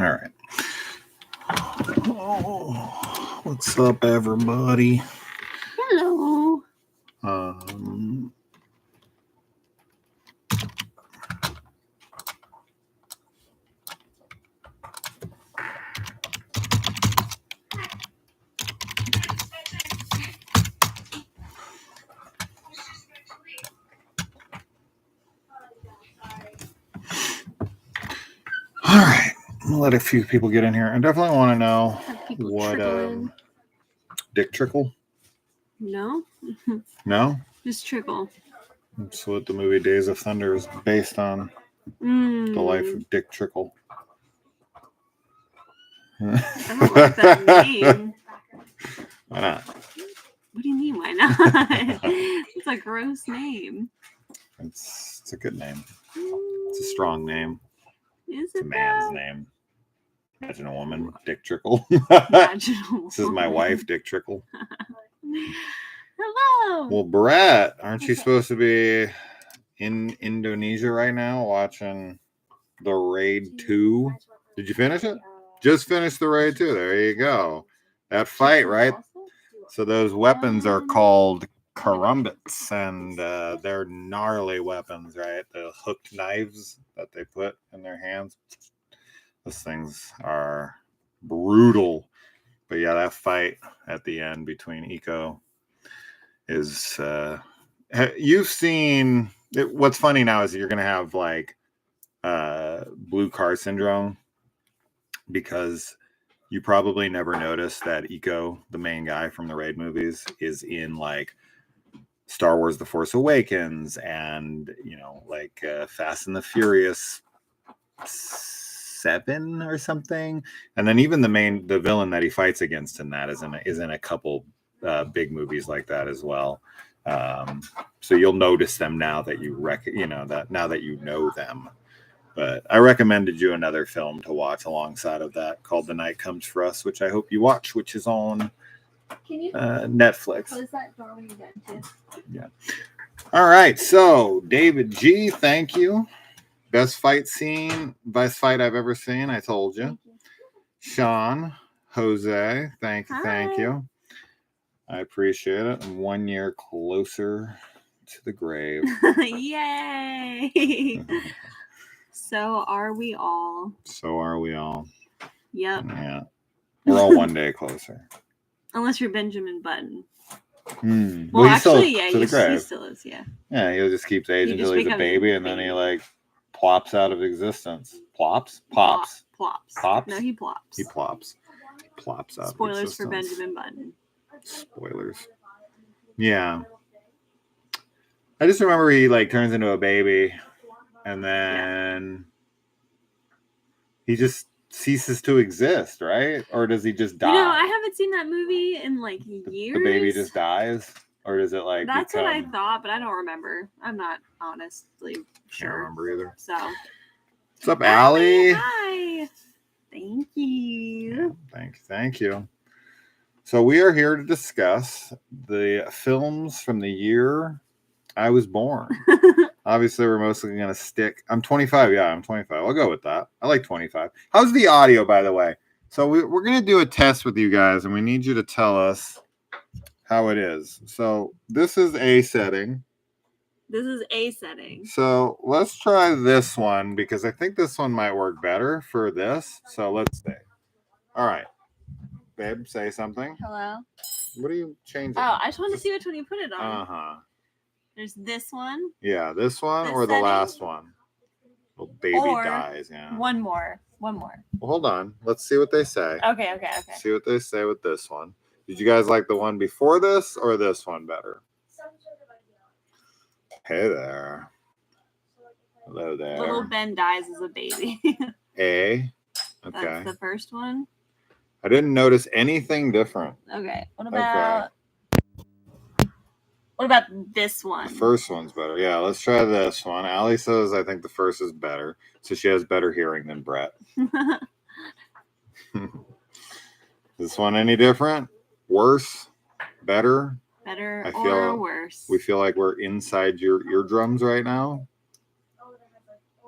All right. Oh, what's up, everybody? Hello. All right. I'm gonna let a few people get in here. I definitely want to know what Dick Trickle. No. No. Just Trickle. That's what the movie Days of Thunder is based on. The life of Dick Trickle. I don't like that name. Why not? What do you mean, why not? It's a gross name. It's a good name. It's a strong name. Is it's it a man's though? name. Imagine a woman, Dick Trickle. This is my wife, Dick Trickle. Hello. Well, Brett, aren't you supposed to be in Indonesia right now watching the Raid 2? Did you finish it? Just finished the Raid 2. There you go. That fight, right? So those weapons are called karumbits, and they're gnarly weapons, right? The hooked knives that they put in their hands. Those things are brutal. But yeah, that fight at the end between Iko is... you've seen... What's funny now is you're going to have like blue car syndrome because you probably never noticed that Iko, the main guy from the Raid movies, is in like Star Wars The Force Awakens and, like Fast and the Furious 7 or something. And then even the villain that he fights against in that is in a couple big movies like that as well. So you'll notice them now that now that you know them. But I recommended you another film to watch alongside of that called The Night Comes for Us, which I hope you watch, which is on Netflix. Close that door when you're done too. Yeah. All right. So David G, thank you. Best fight I've ever seen. I told you. Sean, Jose, thank you. I appreciate it. I'm 1 year closer to the grave. Yay! So are we all. Yep. Yeah. We're all 1 day closer. Unless you're Benjamin Button. Well, actually, he still is, yeah. Yeah, he'll just keep aging until he's a baby, and then he like plops out of existence. Pops? Plops. Pops? No, he plops. He plops. Plops out. Spoilers for Benjamin Button. Spoilers. Yeah. I just remember he like turns into a baby, and then he just ceases to exist, right? Or does he just die? I haven't seen that movie in like years. The baby just dies? Or does it like That's what I thought, but I don't remember. I'm not honestly sure. Can't remember either. So what's up, Allie? Hi. Thank you. Yeah, thank you. So we are here to discuss the films from the year I was born. Obviously, we're mostly going to stick... I'm 25. Yeah, I'm 25. I'll go with that. I like 25. How's the audio, by the way? So we're going to do a test with you guys, and we need you to tell us how it is. So this is A setting. So let's try this one, because I think this one might work better for this. So let's see. All right. Babe, say something. Hello? What are you changing? Oh, I just want to see which one you put it on. Uh-huh. There's this one. Yeah, this one or the last one? Well, baby dies, yeah. One more. Well, hold on. Let's see what they say. Okay. See what they say with this one. Did you guys like the one before this or this one better? Hey there. Hello there. Little Ben dies as a baby. A. Okay. That's the first one. I didn't notice anything different. Okay. What about this one? The first one's better. Yeah, let's try this one. Allie says I think the first is better. So she has better hearing than Brett. This one any different? Worse? Better? Better or worse? We feel like we're inside your eardrums right now.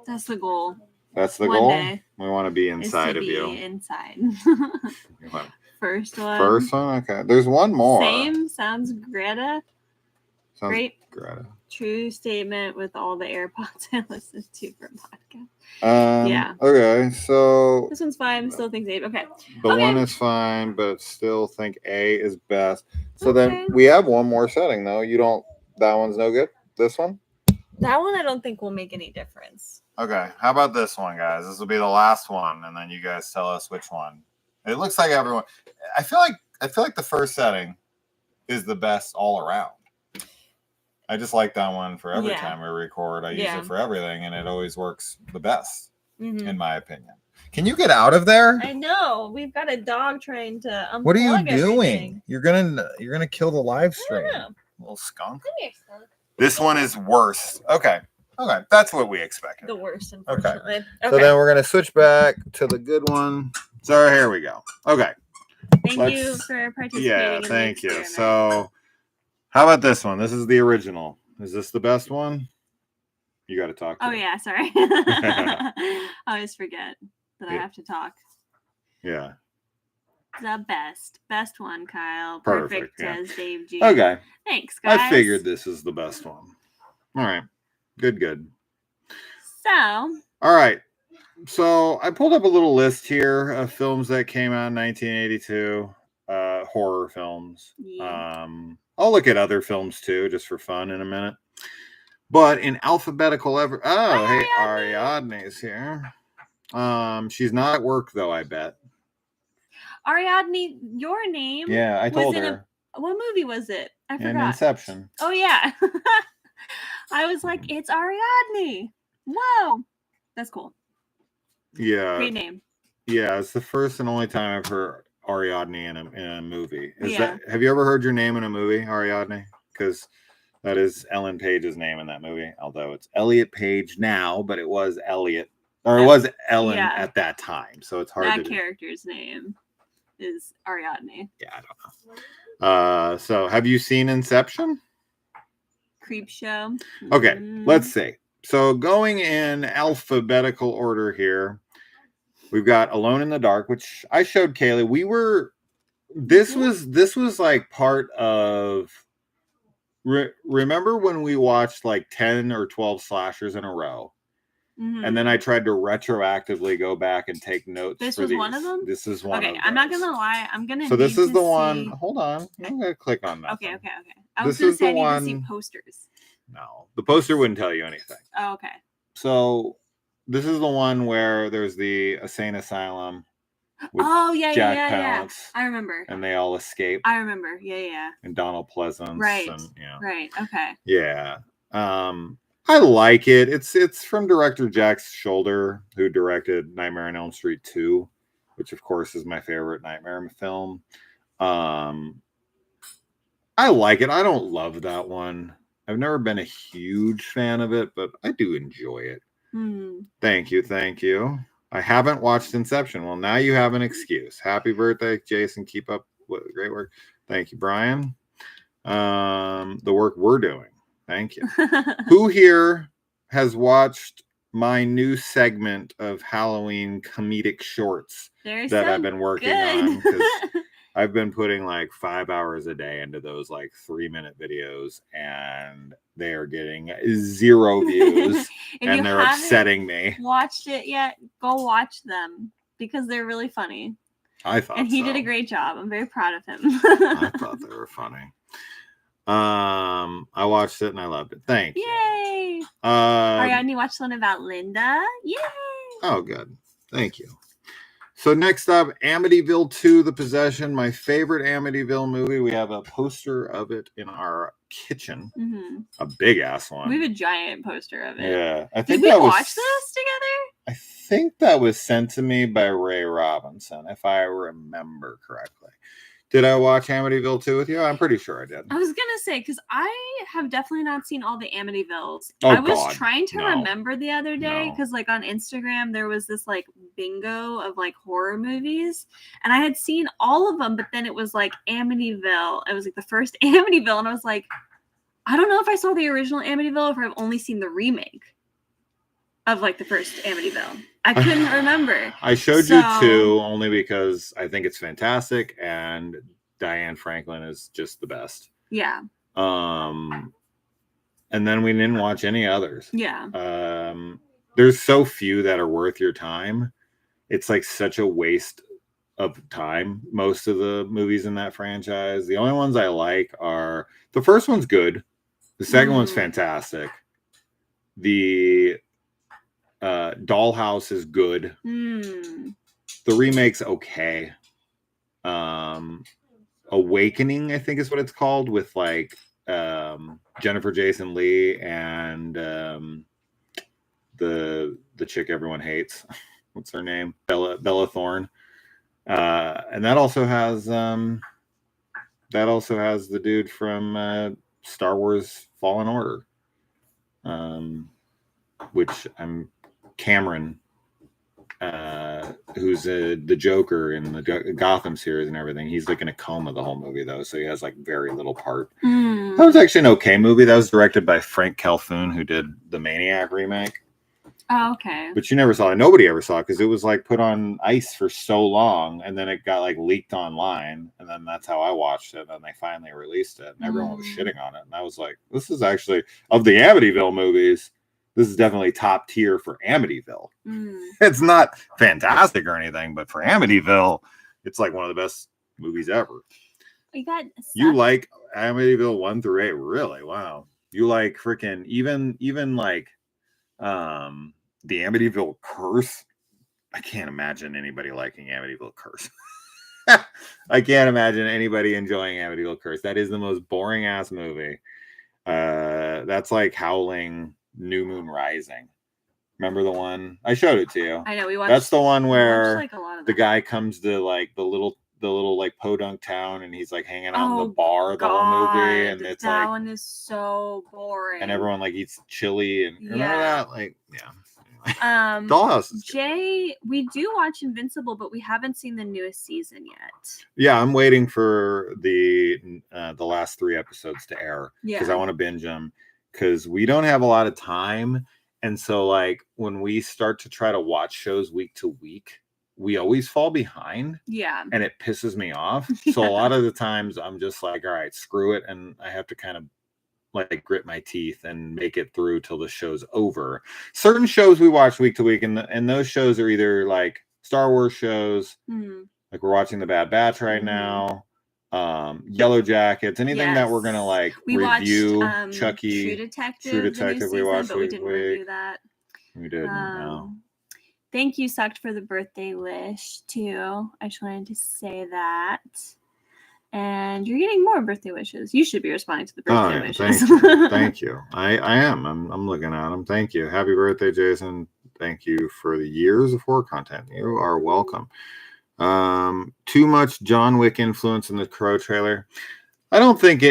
That's the goal. That's the One goal. day We want to be is inside to of be you. inside. You want- First one. First one, okay. There's one more. Same sounds Greta. Sounds Great. Greta. True statement with all the AirPods I listen to for podcast. Yeah. Okay, so This one's fine. Still think A. Okay. the Okay. one is fine, but still think A is best. So Okay. then we have one more setting though. You don't. That one's no good. This one. That one I don't think will make any difference. Okay. How about this one, guys? This will be the last one, and then you guys tell us which one. It looks like everyone. I feel like the first setting is the best all around. I just like that one for every time we record. I use it for everything, and it always works the best, in my opinion. Can you get out of there? I know. We've got a dog trying to unplug What are you doing? everything. You're gonna kill the live stream. Little skunk. This one is worst. Okay. That's what we expected. The worst, unfortunately. Okay. So then we're gonna switch back to the good one. So here we go. Okay. Thank you for participating. Yeah, in thank the you. So how about this one? This is the original. Is this the best one? You got to talk to Oh, me. yeah. Sorry. I always forget that I have to talk. Yeah. The best one, Kyle. Perfect, as Dave G. Okay. Thanks, guys. I figured this is the best one. All right. Good. So. All right. So I pulled up a little list here of films that came out in 1982, horror films. Yeah. I'll look at other films too, just for fun in a minute. But in alphabetical hey, Ariadne's here. She's not at work though, I bet. Ariadne, your name. Yeah, I told her. What movie was it? I forgot. In Inception. Oh yeah. I was like, it's Ariadne. Whoa, that's cool. Yeah. Great name. Yeah, it's the first and only time I've heard Ariadne in a movie. Have you ever heard your name in a movie, Ariadne? Because that is Ellen Page's name in that movie. Although it's Elliot Page now, but it was Elliot, or it was Ellen at that time. So it's hard. That character's name is Ariadne. Yeah, I don't know. So have you seen Inception? Creep show. Okay, let's see. So going in alphabetical order here, we've got Alone in the Dark, which I showed Kaylee. This was like part of. Remember when we watched like 10 or 12 slashers in a row? Mm-hmm. And then I tried to retroactively go back and take notes. This was one of them? This is one of them. Okay, I'm not going to lie. I'm going to So this is the one. Hold on. I'm going to click on that. Okay. I was going to say I need to see posters. No, the poster wouldn't tell you anything. Oh, okay. So this is the one where there's the insane asylum. With Jack Palance, I remember. And they all escape. I remember. Yeah. And Donald Pleasance. Right. And, Right. Okay. Yeah. I like it. It's from director Jack Shoulder, who directed Nightmare on Elm Street 2, which of course is my favorite Nightmare film. I like it. I don't love that one. I've never been a huge fan of it, but I do enjoy it. Thank you. I haven't watched Inception. Well, now you have an excuse. Happy birthday, Jason. Keep up with great work. Thank you, Brian. The work we're doing. Thank you. Who here has watched my new segment of Halloween comedic shorts that I've been working on? Because I've been putting like 5 hours a day into those like 3-minute videos, and they are getting 0 views, and they're upsetting me. Watched it yet? Go watch them because they're really funny. I thought, and he did a great job. I'm very proud of him. I thought they were funny. I watched it and I loved it. Thank you. Yay! Ariadne watched one about Linda. Yay! Oh, good. Thank you. So next up, Amityville 2, The Possession, my favorite Amityville movie. We have a poster of it in our kitchen. Mm-hmm. A big ass one. We have a giant poster of it. Yeah. Did we watch this together? I think that was sent to me by Ray Robinson, if I remember correctly. Did I watch Amityville 2 with you? I'm pretty sure I did. I was going to say, because I have definitely not seen all the Amityvilles. I was trying to remember the other day, because like on Instagram, there was this like bingo of like horror movies. And I had seen all of them, but then it was like Amityville. It was like the first Amityville. And I was like, I don't know if I saw the original Amityville or if I've only seen the remake. of like the first Amityville. I couldn't remember. I showed you 2 only because I think it's fantastic, and Diane Franklin is just the best. Yeah. And then we didn't watch any others. Yeah. There's so few that are worth your time. It's like such a waste of time. Most of the movies in that franchise. The only ones I like are the first one's good. The second one's fantastic. The Dollhouse is good. The remake's okay. Awakening, I think is what it's called, with like Jennifer Jason Leigh and the chick everyone hates. What's her name? Bella Thorne. And that also has the dude from Star Wars Fallen Order. Which I'm Cameron, who's the Joker in the Gotham series and everything. He's like in a coma the whole movie though, so he has like very little part. That was actually an okay movie. That was directed by Frank Calhoun, who did the Maniac remake. Oh, okay. But you never saw it. Nobody ever saw it because it was like put on ice for so long, and then it got like leaked online, and then that's how I watched it. And they finally released it, and everyone was shitting on it. And I was like, this is actually, of the Amityville movies, this is definitely top tier for Amityville. It's not fantastic or anything, but for Amityville, it's like one of the best movies ever. You like Amityville 1 through 8, really? Wow. You like freaking even like the Amityville Curse. I can't imagine anybody liking Amityville Curse. I can't imagine anybody enjoying Amityville Curse. That is the most boring ass movie. That's like Howling New Moon Rising. Remember the one? I showed it to you. I know, we watched. That's the one where like a lot of the guy comes to like the little like podunk town, and he's like hanging out in the bar the whole movie, and it's that like, one is so boring. And everyone like eats chili, and remember that? Like, Dollhouse is Jay, we do watch Invincible, but we haven't seen the newest season yet. Yeah, I'm waiting for the last 3 episodes to air because I want to binge them, because we don't have a lot of time. And so like when we start to try to watch shows week to week, we always fall behind. Yeah. And it pisses me off. So a lot of the times I'm just like, all right, screw it. And I have to kind of like grit my teeth and make it through till the show's over. Certain shows we watch week to week, and those shows are either like Star Wars shows, like we're watching The Bad Batch right now, Yellow Jackets, anything that we're gonna like review. Watched, Chucky, True Detective we watched, but we didn't review that. We didn't. No. Thank you, Sucked, for the birthday wish too. I just wanted to say that. And you're getting more birthday wishes. You should be responding to the birthday wishes. Thank you. I am. I'm looking at them. Thank you. Happy birthday, Jason. Thank you for the years of horror content. You are welcome. Too much John Wick influence in the Crow trailer. I don't think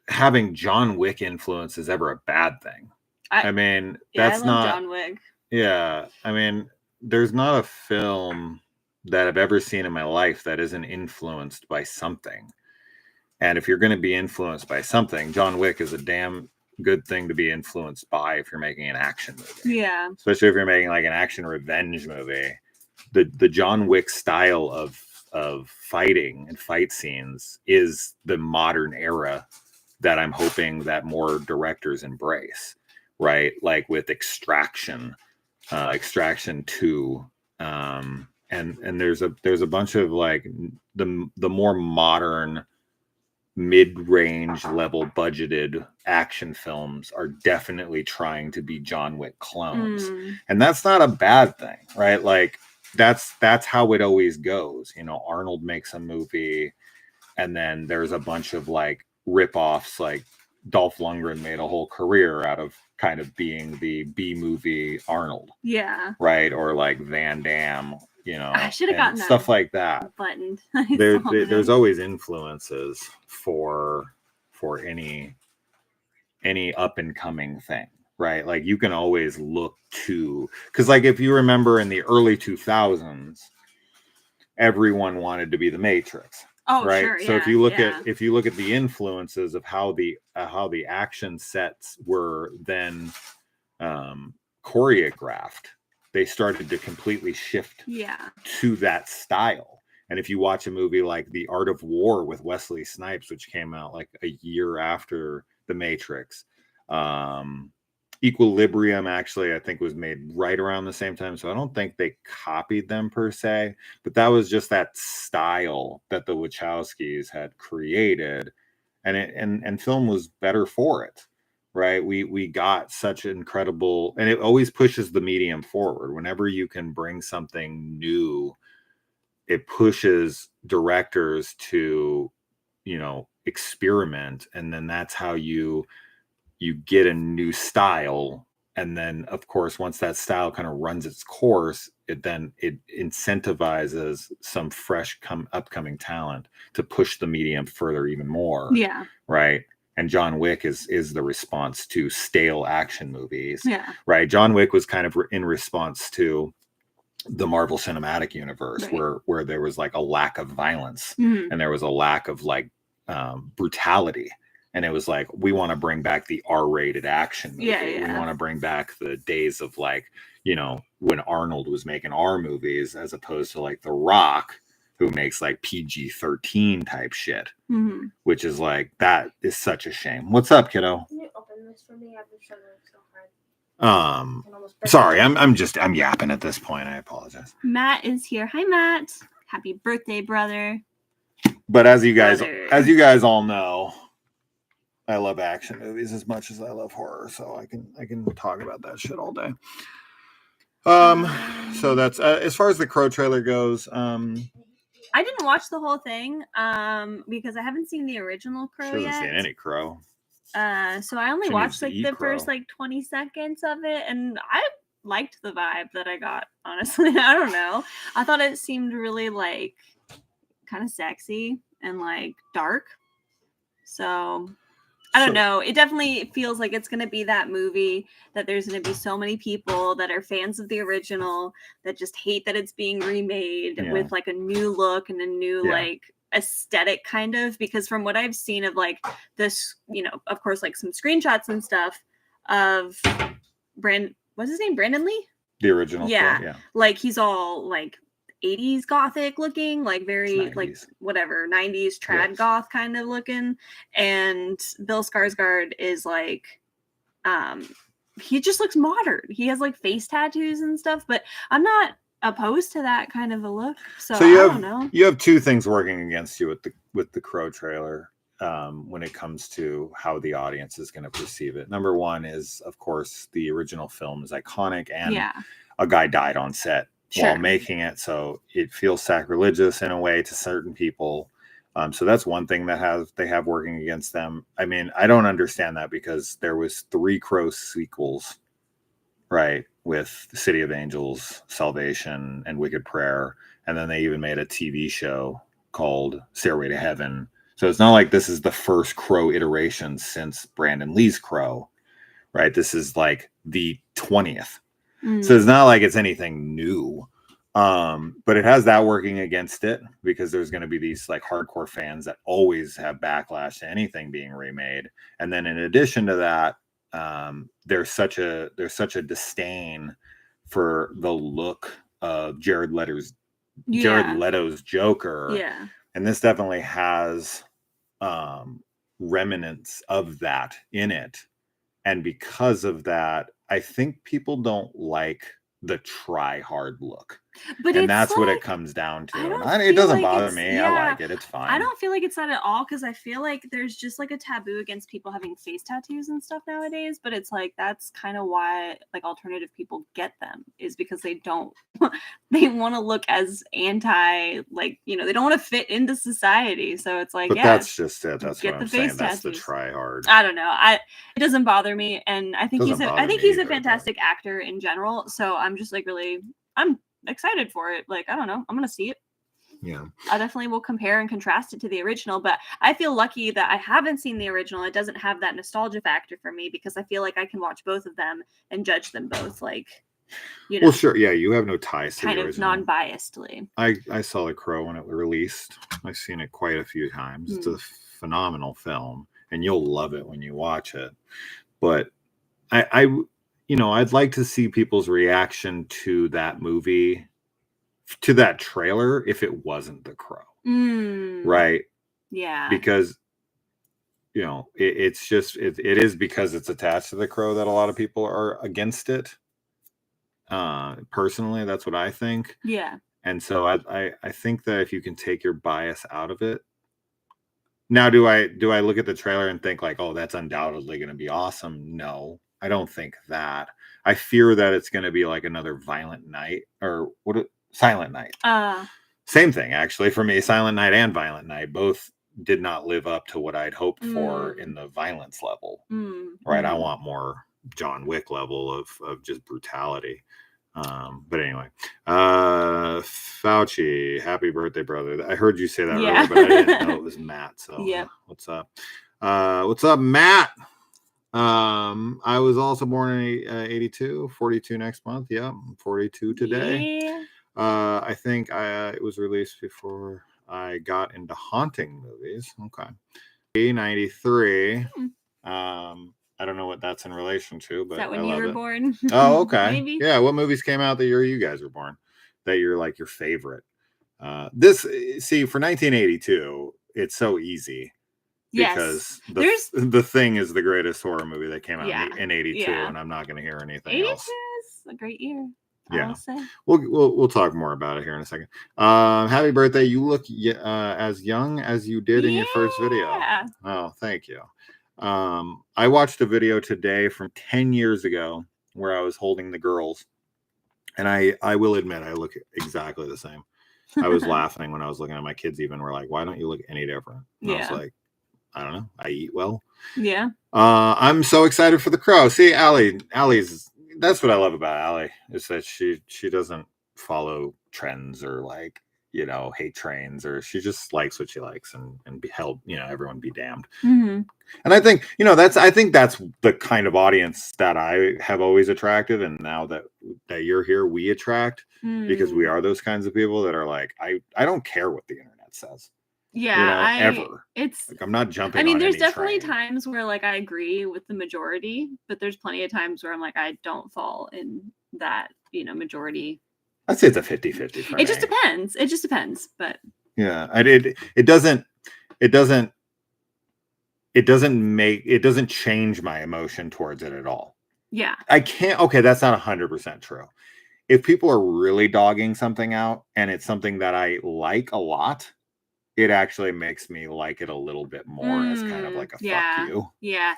having John Wick influence is ever a bad thing. I mean, that's not John Wick. Yeah. I mean, there's not a film that I've ever seen in my life that isn't influenced by something. And if you're going to be influenced by something, John Wick is a damn good thing to be influenced by if you're making an action movie. Yeah. Especially if you're making like an action revenge movie. The John Wick style of fighting and fight scenes is the modern era that I'm hoping that more directors embrace, right? Like with Extraction 2, and there's a bunch of like the more modern mid-range level budgeted action films are definitely trying to be John Wick clones. And that's not a bad thing, right? Like that's how it always goes. You know, Arnold makes a movie, and then there's a bunch of like rip-offs. Like Dolph Lundgren made a whole career out of kind of being the B movie Arnold. Yeah. Right? Or like Van Damme. You know, I should have gotten stuff like that. Buttoned. There's always influences for any up and coming thing, right? Like you can always look to, because like if you remember in the early 2000s, everyone wanted to be the Matrix. Oh, right. Sure, so if you look at the influences of how the action sets were then choreographed, they started to completely shift to that style. And if you watch a movie like The Art of War with Wesley Snipes, which came out like a year after The Matrix, Equilibrium actually I think was made right around the same time, so I don't think they copied them per se, but that was just that style that the Wachowskis had created, and film was better for it, right? We got such incredible, and it always pushes the medium forward. Whenever you can bring something new, it pushes directors to, experiment, and then that's how you get a new style. And then of course, once that style kind of runs its course, it incentivizes some fresh upcoming talent to push the medium further even more. Yeah. Right. And John Wick is the response to stale action movies. Yeah. Right. John Wick was kind of in response to the Marvel Cinematic Universe, right. where there was like a lack of violence, and there was a lack of like brutality. And it was like, we want to bring back the R-rated action movie. Yeah. We want to bring back the days of like, when Arnold was making R movies, as opposed to like The Rock, who makes like PG-13 type shit, which is like, that is such a shame. What's up, kiddo? Can you open this for me? I've been struggling so hard. Sorry, I'm yapping at this point. I apologize. Matt is here. Hi, Matt. Happy birthday, brother. But as you guys all know, I love action movies as much as I love horror, so I can talk about that shit all day. So that's as far as the Crow trailer goes. I didn't watch the whole thing because I haven't seen the original Crow yet. Haven't seen any Crow. So I only watched like the first like 20 seconds of it, and I liked the vibe that I got. Honestly, I don't know. I thought it seemed really like kind of sexy and like dark. So I don't know. It definitely feels like it's going to be that movie that there's going to be so many people that are fans of the original that just hate that it's being remade with like a new look and a new like aesthetic kind of, because from what I've seen of like this, of course, like some screenshots and stuff of what's his name? Brandon Lee? The original. Yeah. Like he's all like 80s gothic looking, like very 90s. Like whatever 90s trad goth kind of looking, and Bill Skarsgård is like he just looks modern. He has like face tattoos and stuff, but I'm not opposed to that kind of a look, so I don't know. You have two things working against you with the Crow trailer when it comes to how the audience is going to perceive it. Number one is, of course, the original film is iconic, and a guy died on set while making it, so it feels sacrilegious in a way to certain people. So that's one thing that they have working against them. I mean, I don't understand that, because there was 3 Crow sequels, right, with the City of Angels, Salvation, and Wicked Prayer, and then they even made a TV show called Stairway to Heaven. So it's not like this is the first Crow iteration since Brandon Lee's Crow, right? This is like the 20th. So it's not like it's anything new. But it has that working against it, because there's going to be these like hardcore fans that always have backlash to anything being remade. And then in addition to that, there's such a disdain for the look of Jared Leto's Joker. Yeah. And this definitely has remnants of that in it. And because of that, I think people don't like the try hard look. And that's like, what it comes down to. It doesn't bother me. I like it. It's fine. I don't feel like it's that at all, because I feel like there's just like a taboo against people having face tattoos and stuff nowadays. But it's like, that's kind of why like alternative people get them, is because they don't they want to look as anti, like, they don't want to fit into society. So it's like, that's just it. That's what I'm saying. That's the try hard. I don't know. It doesn't bother me, and I think he's a fantastic actor in general. So I'm just like I'm excited for it. Like, I don't know, I'm gonna see it. I definitely will compare and contrast it to the original, but I feel lucky that I haven't seen the original. It doesn't have that nostalgia factor for me, because I feel like I can watch both of them and judge them both, like, well, sure, you have no ties to kind the original. Kind of non-biasedly. I saw The Crow when it was released. I've seen it quite a few times. It's a phenomenal film, and you'll love it when you watch it. But I I'd like to see people's reaction to that movie, to that trailer, if it wasn't The Crow. Right? Yeah. Because, it's just, it is because it's attached to The Crow that a lot of people are against it. Personally, that's what I think. Yeah. And so I think that if you can take your bias out of it. Now, do I look at the trailer and think like, oh, that's undoubtedly going to be awesome? No, I don't think that. I fear that it's going to be like another Violent Night or Silent Night. Same thing, actually, for me. Silent Night and Violent Night both did not live up to what I'd hoped for in the violence level. Right? I want more John Wick level of just brutality. But anyway, Fauci, happy birthday, brother. I heard you say that earlier, but I didn't know it was Matt. So what's up? What's up, Matt? I was also born in 82, 42 next month. Yeah, I'm 42 today. Yeah. I think it was released before I got into haunting movies. Okay. 93. I don't know what that's in relation to, but is that when you were born? Oh, okay. Maybe. Yeah. What movies came out the year you guys were born that you're like your favorite? For 1982, it's so easy. Because the Thing is the greatest horror movie that came out in 82, and I'm not going to hear anything else. 82 is a great year. Yeah, I'll say. We'll talk more about it here in a second. Happy birthday! You look as young as you did in your first video. Oh, thank you. I watched a video today from 10 years ago where I was holding the girls, and I will admit I look exactly the same. I was laughing when I was looking at my kids. Even were like, "Why don't you look any different?" And I was like, I don't know. I eat well. Yeah. I'm so excited for The Crow. See, Allie's. That's what I love about Allie is that she doesn't follow trends or like hate trains, or she just likes what she likes and be held. Everyone be damned. And I think I think that's the kind of audience that I have always attracted, and now that you're here, we attract because we are those kinds of people that are like I don't care what the internet says. Yeah, ever. It's like I'm not jumping. I mean, there's definitely times where like I agree with the majority, but there's plenty of times where I'm like I don't fall in that majority. I'd say it's a 50-50 for me. It just depends. It just depends, but yeah, it doesn't change my emotion towards it at all. Yeah, I can't. Okay, that's not 100% true. If people are really dogging something out and it's something that I like a lot, it actually makes me like it a little bit more as kind of like a fuck you. Yeah.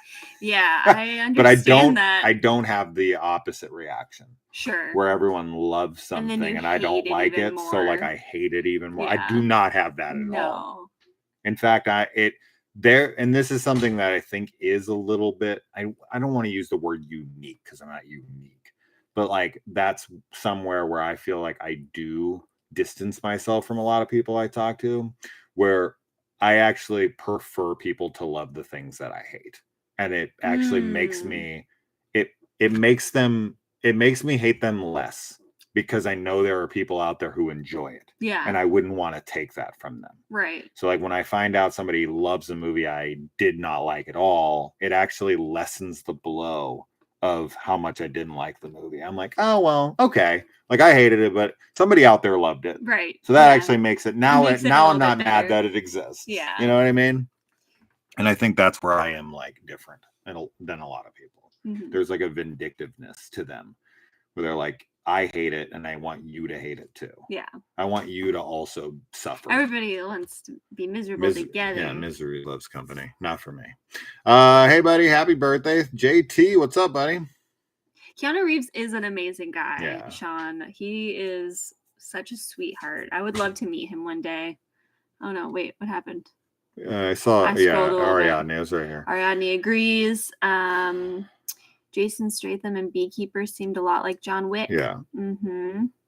I understand that. I don't have the opposite reaction. Sure. Where everyone loves something and I don't like it, so like I hate it even more. Yeah. I do not have that at all. In fact, and this is something that I think is a little bit. I don't want to use the word unique because I'm not unique, but like that's somewhere where I feel like I do distance myself from a lot of people I talk to, where I actually prefer people to love the things that I hate. And it actually makes me, it makes me hate them less because I know there are people out there who enjoy it. Yeah. And I wouldn't want to take that from them. Right. So like when I find out somebody loves a movie I did not like at all, it actually lessens the blow of how much I didn't like the movie. I'm like, oh, well, okay. Like I hated it, but somebody out there loved it. Right. So that actually makes it now I'm not mad that it exists. Yeah. You know what I mean? And I think that's where I am like different than a lot of people. There's like a vindictiveness to them where they're like, I hate it and I want you to hate it too. Yeah. I want you to also suffer. Everybody wants to be miserable together. Yeah, misery loves company. Not for me. Hey buddy, happy birthday. JT, what's up, buddy? Keanu Reeves is an amazing guy, yeah. Sean. He is such a sweetheart. I would love to meet him one day. Oh no, wait, what happened? I saw Ariadne is right here. Ariadne agrees. Jason Statham and Beekeeper seemed a lot like John Wick. Yeah.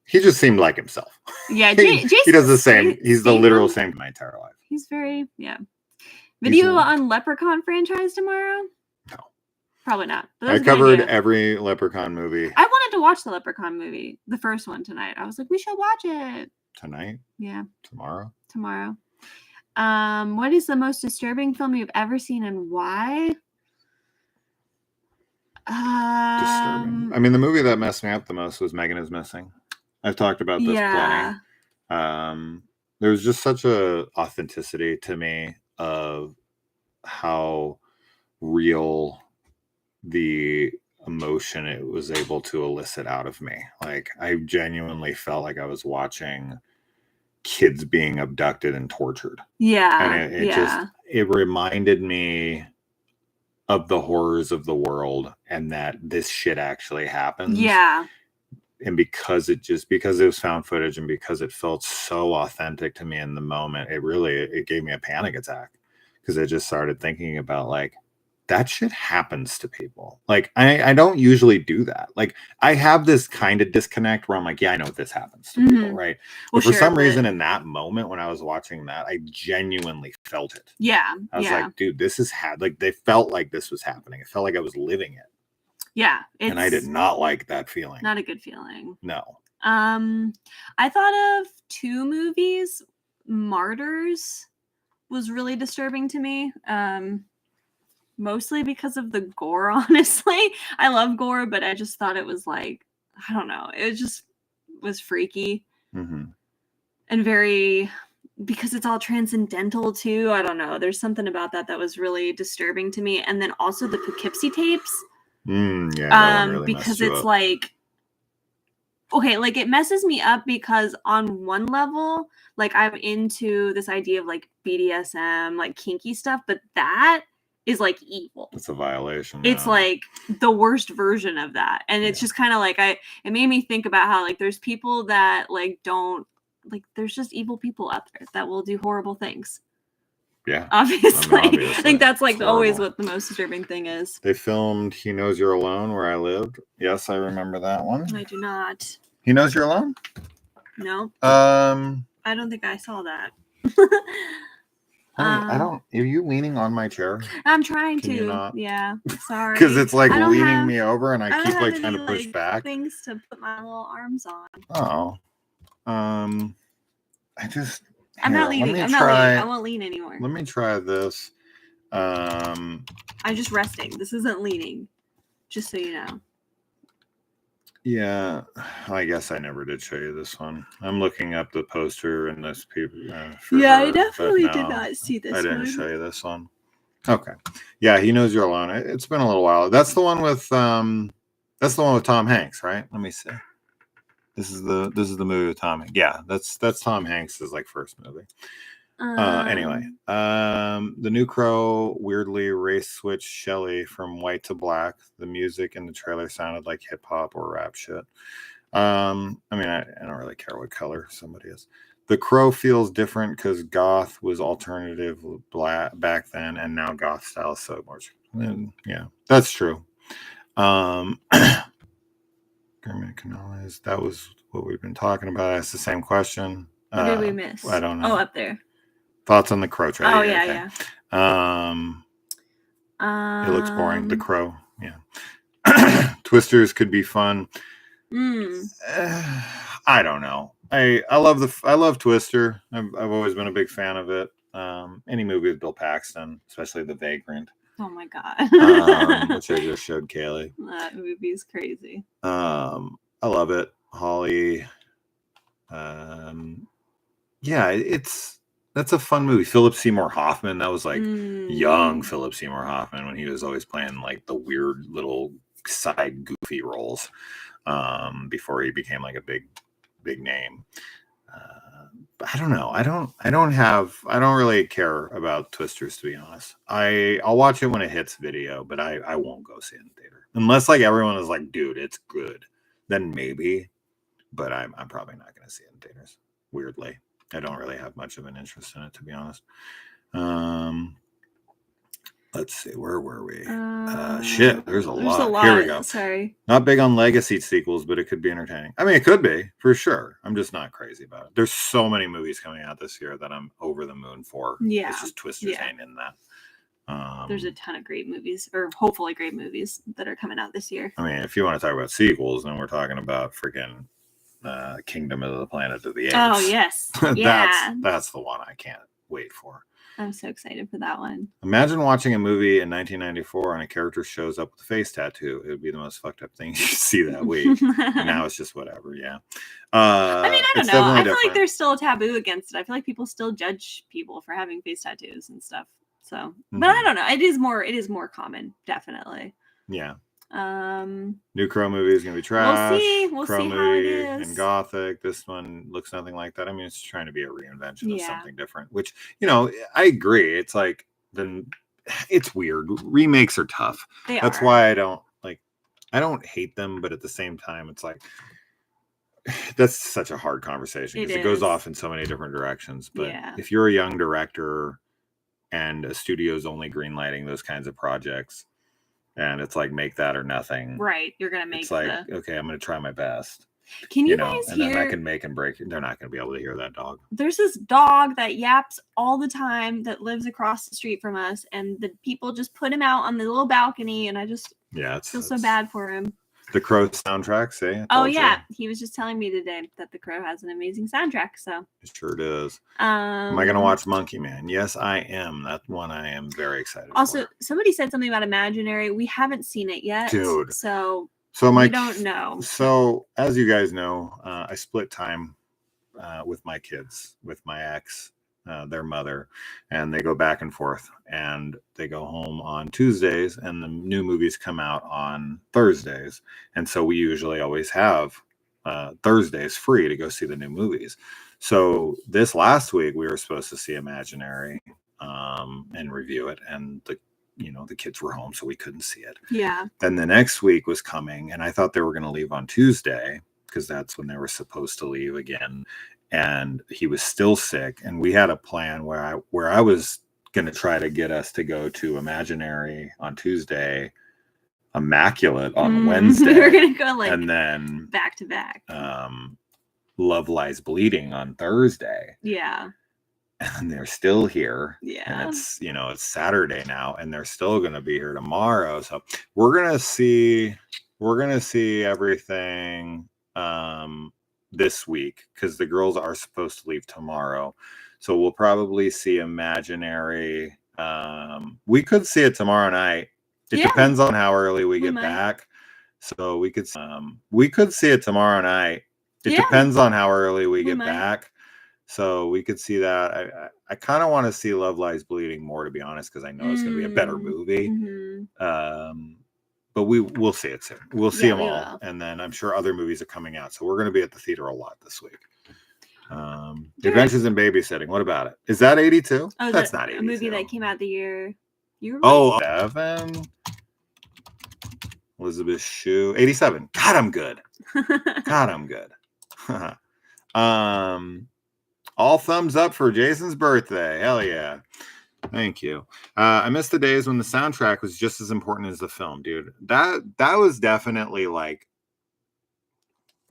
He just seemed like himself. Yeah, Jason he does the same. He's the literal same my entire life. He's very Video on Leprechaun franchise tomorrow? No. Probably not. I covered every Leprechaun movie. I wanted to watch the Leprechaun movie, the first one tonight. I was like, we should watch it. Tonight? Yeah. Tomorrow? What is the most disturbing film you've ever seen and why? Disturbing. I mean, the movie that messed me up the most was Megan is Missing. I've talked about this plenty. There was just such a authenticity to me of how real the emotion it was able to elicit out of me. Like, I genuinely felt like I was watching kids being abducted and tortured. Yeah. And it reminded me of the horrors of the world and that this shit actually happens. Yeah. And because it was found footage and because it felt so authentic to me in the moment, it gave me a panic attack, because I just started thinking about, like, that shit happens to people. Like, I don't usually do that. Like, I have this kind of disconnect where I'm like, yeah, I know this happens to people, right? But for some reason in that moment when I was watching that, I genuinely felt it. Yeah. I was like, dude, they felt like this was happening. It felt like I was living it. Yeah. And I did not like that feeling. Not a good feeling. No. I thought of 2 movies. Martyrs was really disturbing to me. Mostly because of the gore, honestly. I love gore, but I just thought it was like, I don't know. It just was freaky. Mm-hmm. And very, because it's all transcendental too. I don't know. There's something about that was really disturbing to me. And then also the Poughkeepsie tapes. Yeah. That one really because it's like, okay, like, it messes me up because on one level, like, I'm into this idea of like BDSM, like kinky stuff, but that is like evil. It's a violation. It's like the worst version of that. And it's just kind of like, it made me think about how, like, there's people that like don't, like, there's just evil people out there that will do horrible things. Yeah. Obviously. I think that's like always what the most disturbing thing is. They filmed He Knows You're Alone where I lived. Yes, I remember that one. I do not. He Knows You're Alone? No. I don't think I saw that. I don't. Are you leaning on my chair? I'm trying to. Yeah. Sorry. Because it's like leaning me over, and I keep like trying to push back. Things to put my little arms on. Oh. I just. I'm not leaning. I won't lean anymore. Let me try this. I'm just resting. This isn't leaning. Just so you know. Yeah, I guess I never did show you this one. I'm looking up the poster and this people. I definitely did not see this one. I didn't show you this one. Okay. Yeah, He Knows You're Alone. It's been a little while. That's the one with Tom Hanks, right? Let me see. This is the movie with Tom Hanks. Yeah, that's Tom Hanks' like first movie. Anyway, the new Crow weirdly race switched Shelley from white to black. The music in the trailer sounded like hip hop or rap shit. I mean, I don't really care what color somebody is. The Crow feels different because goth was alternative back then, and now goth style is so much. And yeah, that's true. That was what we've been talking about. That's the same question. What did we miss? I don't know. Oh, up there. Thoughts on the Crow trailer? Oh yeah. It looks boring. The Crow, yeah. Twisters could be fun. I don't know. I love Twister. I've always been a big fan of it. Any movie with Bill Paxton, especially The Vagrant. Oh my god. Which I just showed Kaylee. That movie is crazy. I love it. Holly. Yeah, that's a fun movie. Philip Seymour Hoffman. That was like young Philip Seymour Hoffman when he was always playing like the weird little side goofy roles before he became like a big name. But I don't know. I don't really care about Twisters, to be honest. I'll watch it when it hits video, but I won't go see it in theater unless like everyone is like, dude, it's good. Then maybe, but I'm probably not going to see it in theaters. Weirdly, I don't really have much of an interest in it, to be honest. Let's see, where were we? Shit, there's a lot. Here we go. Sorry. Not big on legacy sequels, but it could be entertaining. I mean, it could be, for sure. I'm just not crazy about it. There's so many movies coming out this year that I'm over the moon for. Yeah. It's just Twisters ain't in that. There's a ton of great movies, or hopefully great movies, that are coming out this year. I mean, if you want to talk about sequels, then we're talking about freaking Kingdom of the Planet of the Apes. Oh, yes. Yeah. That's the one I can't wait for. I'm so excited for that one. Imagine watching a movie in 1994 and a character shows up with a face tattoo. It would be the most fucked up thing you see that week. Now it's just whatever. Yeah. I mean, I don't know. I feel like there's still a taboo against it. I feel like people still judge people for having face tattoos and stuff. So, but I don't know. It is more common, definitely. Yeah. New Crow movie is gonna be trash. We'll Crow see movie how it is. in Gothic. This one looks nothing like that. I mean, it's trying to be a reinvention of something different, which, you know, I agree. It's like, then it's weird. Remakes are tough. That's why I don't hate them, but at the same time, it's like, that's such a hard conversation because it goes off in so many different directions. But if you're a young director and a studio's only greenlighting those kinds of projects, and it's like, make that or nothing. Right. You're going to make it's like, okay, I'm going to try my best. Can you guys hear? And then I can make and break. They're not going to be able to hear that dog. There's this dog that yaps all the time that lives across the street from us. And the people just put him out on the little balcony. And I just feel so bad for him. The Crow soundtrack, see? Oh, yeah. He was just telling me today that The Crow has an amazing soundtrack. So it sure does. Am I going to watch Monkey Man? Yes, I am. That one I am very excited for. Somebody said something about Imaginary. We haven't seen it yet. Dude. So we don't know. So as you guys know, I split time with my kids, with my ex, their mother, and they go back and forth, and they go home on Tuesdays, and the new movies come out on Thursdays. And so we usually always have Thursdays free to go see the new movies. So this last week we were supposed to see Imaginary and review it, and the kids were home, so we couldn't see it. Yeah. Then the next week was coming, and I thought they were going to leave on Tuesday because that's when they were supposed to leave again. And he was still sick, and we had a plan where I was going to try to get us to go to Imaginary on Tuesday, Immaculate on Wednesday. We were going to go and then back to back. Love Lies Bleeding on Thursday. Yeah. And they're still here. Yeah. And it's Saturday now, and they're still going to be here tomorrow. So we're going to see everything this week because the girls are supposed to leave tomorrow. So we'll probably see Imaginary. We could see it tomorrow night. It depends on how early we get back. So we could see it tomorrow night. It depends on how early we get back. So we could see that. I kind of want to see Love Lies Bleeding more, to be honest, because I know it's going to be a better movie. But we'll see it soon. We'll see them all. And then I'm sure other movies are coming out. So we're going to be at the theater a lot this week. Adventures in Babysitting. What about it? Is that 82? Oh, that's not 82. A movie that came out the year you were born. 7. Elizabeth Shue. 87. God, I'm good. All thumbs up for Jason's birthday. Hell yeah. Thank you. I miss the days when the soundtrack was just as important as the film, dude. That was definitely like,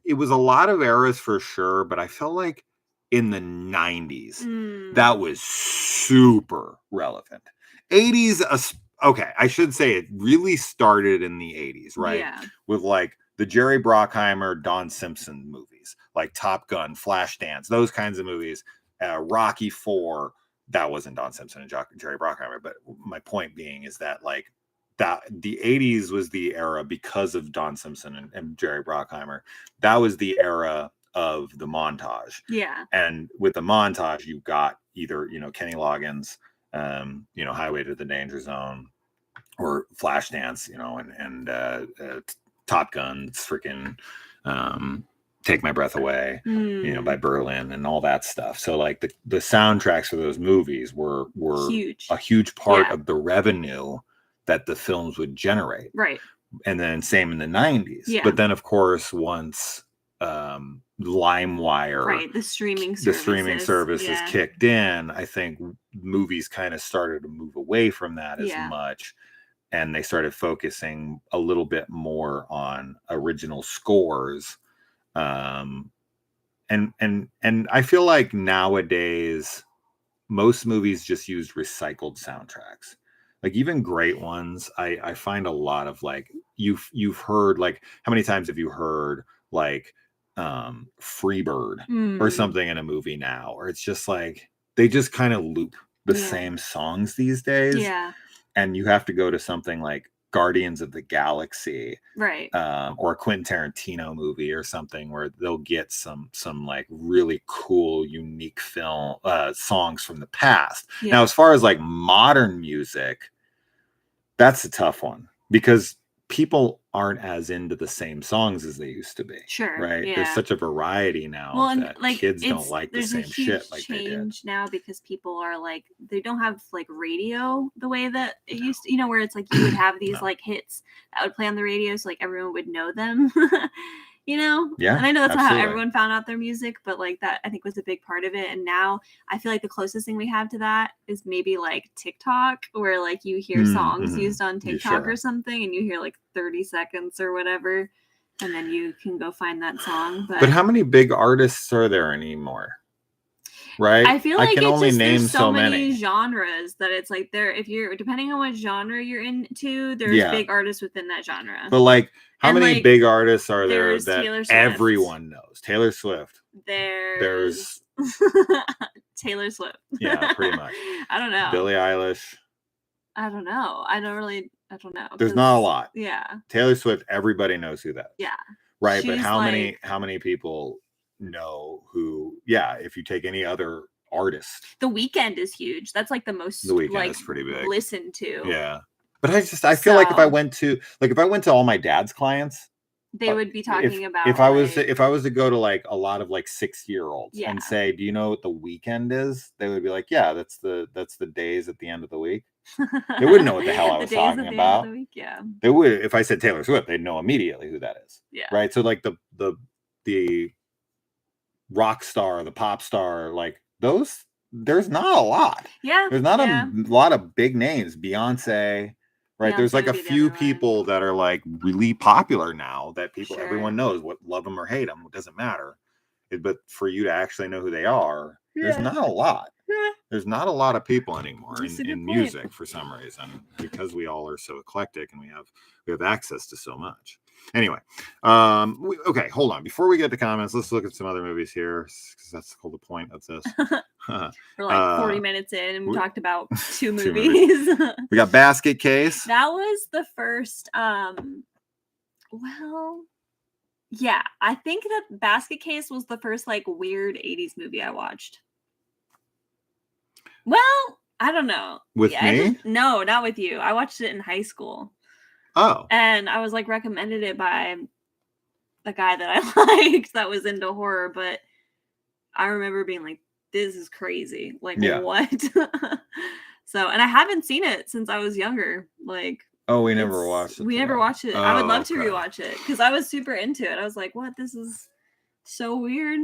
it was a lot of eras for sure, but I felt like in the 90s, that was super relevant. 80s, okay, I should say it really started in the 80s, right? Yeah. With like the Jerry Bruckheimer, Don Simpson movies, like Top Gun, Flashdance, those kinds of movies, Rocky IV. That wasn't Don Simpson and Jerry Bruckheimer, but my point being is that like that the 80s was the era because of Don Simpson and Jerry Bruckheimer. That was the era of the montage. Yeah. And with the montage, you got either, Kenny Loggins, Highway to the Danger Zone, or Flashdance, and Top Gun, freaking Take My Breath Away, by Berlin and all that stuff. So like the soundtracks for those movies were huge. A huge part of the revenue that the films would generate. Right. And then same in the 90s. Yeah. But then of course, once LimeWire, the streaming services kicked in, I think movies kind of started to move away from that as much. And they started focusing a little bit more on original scores. And I feel like nowadays most movies just use recycled soundtracks. Like even great ones, I find a lot of like you've heard, like how many times have you heard like Freebird or something in a movie now, or it's just like they just kind of loop the same songs these days. Yeah. And you have to go to something like Guardians of the Galaxy, right, or a Quentin Tarantino movie or something where they'll get some like really cool, unique film songs from the past. Yeah. Now, as far as like modern music, that's a tough one because people aren't as into the same songs as they used to be. Sure. Right. Yeah. There's such a variety now that like, kids don't like the same shit like they did. There's a huge change now because people are like, they don't have like radio the way that it used to, where it's like you would have these like hits that would play on the radio so like everyone would know them. Yeah, and I know that's not how everyone found out their music, but like that I think was a big part of it. And now I feel like the closest thing we have to that is maybe like TikTok, where like you hear songs used on TikTok or something and you hear like 30 seconds or whatever, and then you can go find that song. But how many big artists are there anymore? Right, I feel like I can only name so many genres that it's like if you're depending on what genre you're into, there's big artists within that genre. But like, how many big artists are there that everyone knows? Taylor Swift. There's Taylor Swift. Yeah, pretty much. I don't know. Billie Eilish. I don't know. I don't know. There's not a lot. Yeah. Taylor Swift. Everybody knows who that is. Yeah. Right, but how many people know who? Yeah, if you take any other artist, The Weeknd is huge. That's like the most is pretty big. Listened to. Yeah, but I feel like if I went to all my dad's clients, they would be talking about if I was to go to like a lot of like 6-year-olds and say, do you know what The Weeknd is? They would be like, yeah, that's the days at the end of the week. They wouldn't know what the hell I was talking about. End of the week, yeah. They would, if I said Taylor Swift, they'd know immediately who that is. Yeah. Right. So like the rock star, the pop star, like those, there's not a lot. Yeah. There's not a lot of big names. Beyonce, right? There's like a few people that are like really popular now that everyone knows, what, love them or hate them, it doesn't matter. But for you to actually know who they are, there's not a lot. Yeah. There's not a lot of people anymore in music for some reason, because we all are so eclectic and we have access to so much. Anyway, okay, hold on. Before we get to comments, let's look at some other movies here, because that's the whole point of this. We're like 40 minutes in, and we talked about two movies. We got Basket Case. That was the first. Yeah, I think that Basket Case was the first like weird 80s movie I watched. Well, I don't know. With me? No, not with you. I watched it in high school. Oh. And I was like recommended it by the guy that I liked that was into horror, but I remember being like, this is crazy. Like, what? So, and I haven't seen it since I was younger. Like, we never watched it. We never watched it. I would love to rewatch it because I was super into it. I was like, what? This is so weird.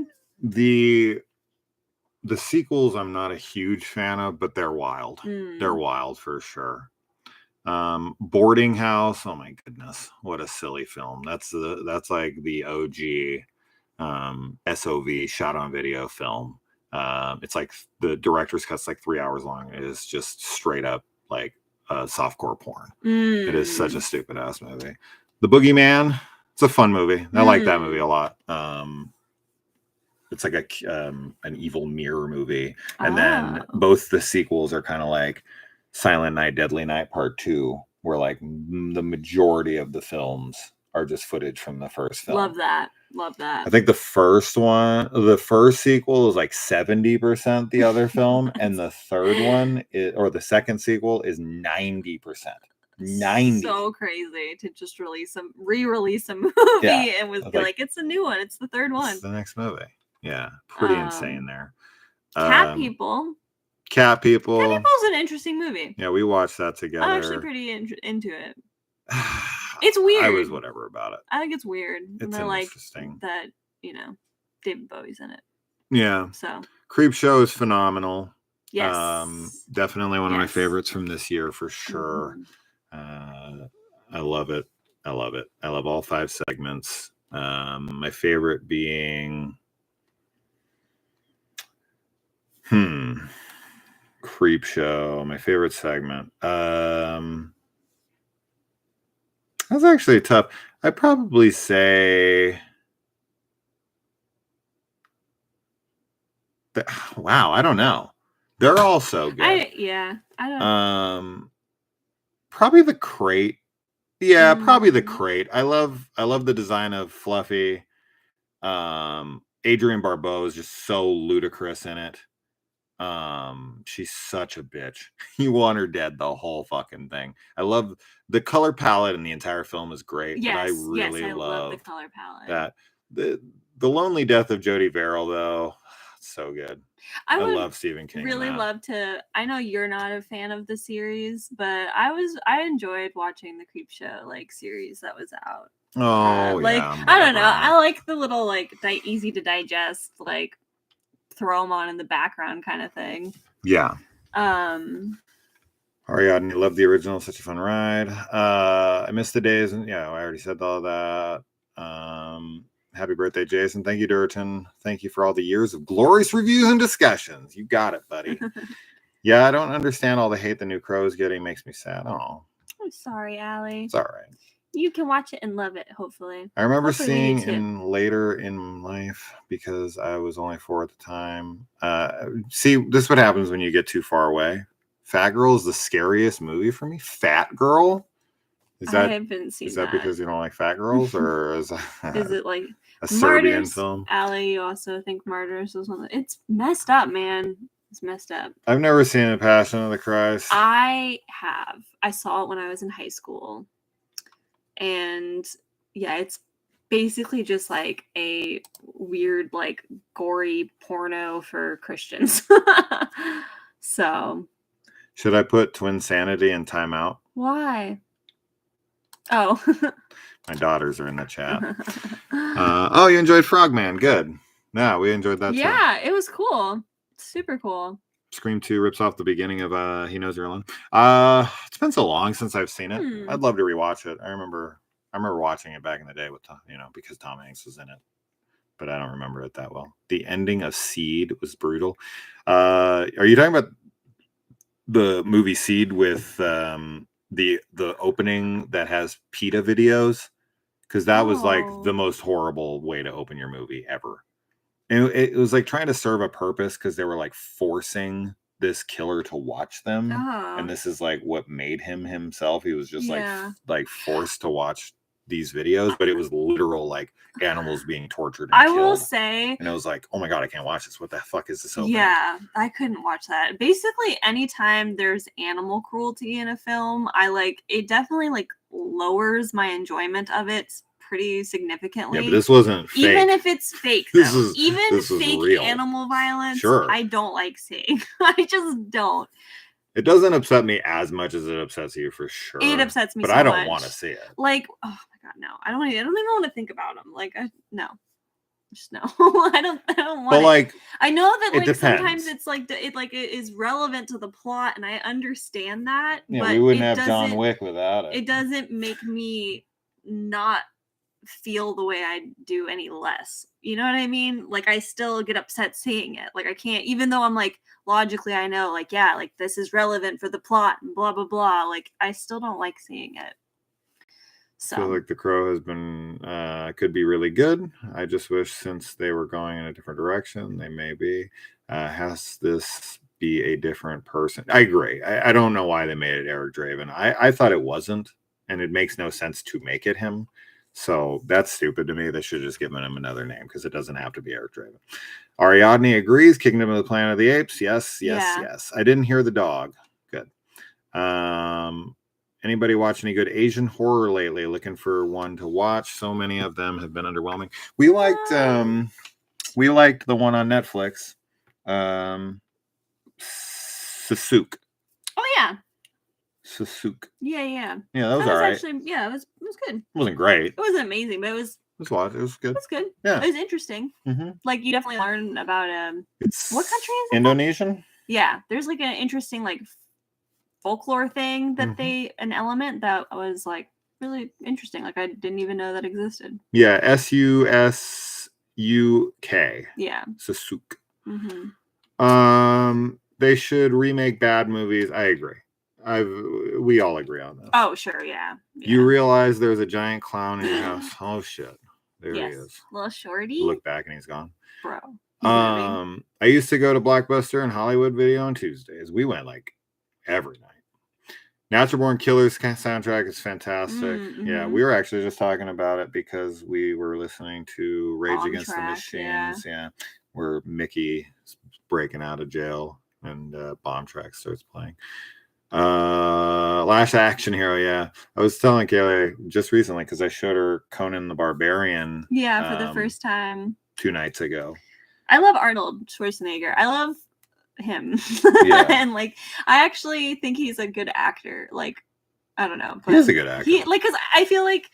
The sequels I'm not a huge fan of, but they're wild. They're wild for sure. Boarding House, oh my goodness, what a silly film. That's like the OG SOV shot on video film. It's like the director's cut's like 3 hours long. It is just straight up like softcore porn. It is such a stupid ass movie. The Boogeyman, it's a fun movie. I like that movie a lot. It's like an evil mirror movie, and then both the sequels are kind of like Silent Night, Deadly Night Part 2, where like the majority of the films are just footage from the first film. Love that. I think the first sequel is like 70% the other film, and the third one or the second sequel is 90%. 90. So crazy to just re-release a movie and was like, it's a new one. It's the third one. It's the next movie. Yeah, pretty insane there. Cat People. Cat People's an interesting movie. Yeah, we watched that together. I'm actually pretty into it. It's weird. I was whatever about it. I think it's weird. It's interesting. That, David Bowie's in it. Yeah. So Creepshow is phenomenal. Yes. Definitely one of my favorites from this year for sure. I love it. I love all 5 segments. My favorite being Creepshow, my favorite segment. That's actually tough. I'd probably say that, wow, I don't know. They're all so good. I don't. Probably the Crate. Yeah, probably the Crate. I love the design of Fluffy. Adrienne Barbeau is just so ludicrous in it. She's such a bitch. You want her dead the whole fucking thing. I love the color palette in the entire film is great. Yes, but I really love the color palette. That the lonely death of Jodie Verrill though, so good. I love Stephen King. Really love to. I know you're not a fan of the series, but I enjoyed watching the Creepshow like series that was out. Oh, yeah. I don't know. I like the little like easy to digest, like throw them on in the background kind of thing. Yeah. Ariadne loved the original, such a fun ride. I missed the days, and I already said all that. Happy birthday, Jason. Thank you, Durton. Thank you for all the years of glorious reviews and discussions. You got it, buddy. Yeah, I don't understand all the hate the new Crow is getting. Makes me sad. Oh, I'm sorry, Allie. It's all right. You can watch it and love it, hopefully. I remember seeing in later in life, because I was only 4 at the time. See, this is what happens when you get too far away. Fat Girl is the scariest movie for me. Fat Girl? I haven't seen that. Is that because you don't like fat girls, or is it like a Serbian film? Allie, you also think Martyrs was one? It's messed up, man. It's messed up. I've never seen A Passion of the Christ. I have. I saw it when I was in high school. And yeah, it's basically just like a weird, like gory porno for Christians. So. Should I put Twin Sanity in timeout? Why? Oh. My daughters are in the chat. Oh, you enjoyed Frogman. Good. Yeah, we enjoyed that too. Yeah, it was cool. Super cool. Scream 2 rips off the beginning of He Knows You're Alone. It's been so long since I've seen it. I'd love to rewatch it. I remember watching it back in the day with because Tom Hanks was in it, but I don't remember it that well. The ending of Seed was brutal. Are you talking about the movie Seed with the opening that has PETA videos? Because that was like the most horrible way to open your movie ever. And it was like trying to serve a purpose, because they were like forcing this killer to watch them. And this is like what made him himself. He was just like forced to watch these videos, but it was literal like animals being tortured and killed. Will say, and it was like, oh my god, I can't watch this. What the fuck is this opening? Yeah, I couldn't watch that. Basically, anytime there's animal cruelty in a film, it definitely like lowers my enjoyment of it pretty significantly. Yeah, but this wasn't fake. Even if it's fake, though. This fake real. Animal violence, sure. I don't like seeing. I just don't. It doesn't upset me as much as it upsets you, for sure. It upsets me, but so I don't much. want to see it. Like, oh my god, no! I don't even want to think about them. Like, no, just no. I don't want. But like, I know that like sometimes it's like it is relevant to the plot, and I understand that. Yeah, but we wouldn't have John Wick without it. It doesn't make me not feel the way I do any less. You know what I mean? Like, I still get upset seeing it. Like, I can't, even though I'm like, logically I know, like, yeah, like this is relevant for the plot and blah blah blah, like I still don't like seeing it. So I feel like The Crow has been could be really good. I just wish, since they were going in a different direction, they maybe has this be a different person. I agree. I don't know why they made it Eric Draven. I thought it wasn't, and it makes no sense to make it him. So that's stupid to me. They should have just given him another name, because it doesn't have to be Eric Draven. Ariadne agrees. Kingdom of the Planet of the Apes. Yes. I didn't hear the dog. Good. Anybody watch any good Asian horror lately? Looking for one to watch. So many of them have been underwhelming. We liked the one on Netflix. Sasuke. Oh yeah. Sasuke. Yeah, that was all right. Actually, yeah, it was good. It wasn't great. It wasn't amazing, but it was good. It was good. Yeah, it was interesting. Like, you definitely learn about what country is it? Indonesian. Yeah, there's like an interesting like folklore thing that an element that was like really interesting. Like, I didn't even know that existed. Yeah, Susuk. Yeah, Sasuke. They should remake bad movies. I agree. We all agree on this. Oh, sure, yeah. You realize there's a giant clown in your house. Oh shit, there he is. Little shorty. Look back and he's gone. Bro. I used to go to Blockbuster and Hollywood Video on Tuesdays. We went like every night. Natural Born Killers soundtrack is fantastic. Mm-hmm. Yeah, we were actually just talking about it because we were listening to Rage Bomb Against track, the Machines. Yeah, where Mickey is breaking out of jail and Bomb Track starts playing. Last Action Hero. Yeah, I was telling Kayla just recently because I showed her Conan the Barbarian. Yeah, for the first time 2 nights ago. I love Arnold Schwarzenegger. I love him. And like I actually think he's a good actor. Like I don't know, but he is a good actor. Because I feel like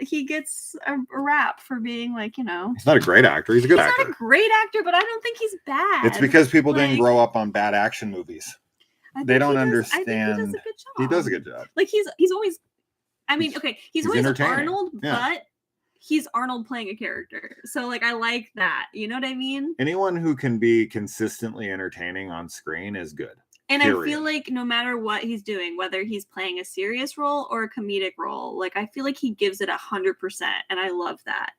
he gets a rap for being like, you know, he's not a great actor. He's a good actor. He's not a great actor, but I don't think he's bad. It's because people didn't grow up on bad action movies. They don't understand. I think he does a good job. He does a good job. Like he's always. I mean, okay, he's always Arnold, but he's Arnold playing a character. So like I like that. You know what I mean? Anyone who can be consistently entertaining on screen is good. And I feel like no matter what he's doing, whether he's playing a serious role or a comedic role, like I feel like he gives it 100%, and I love that.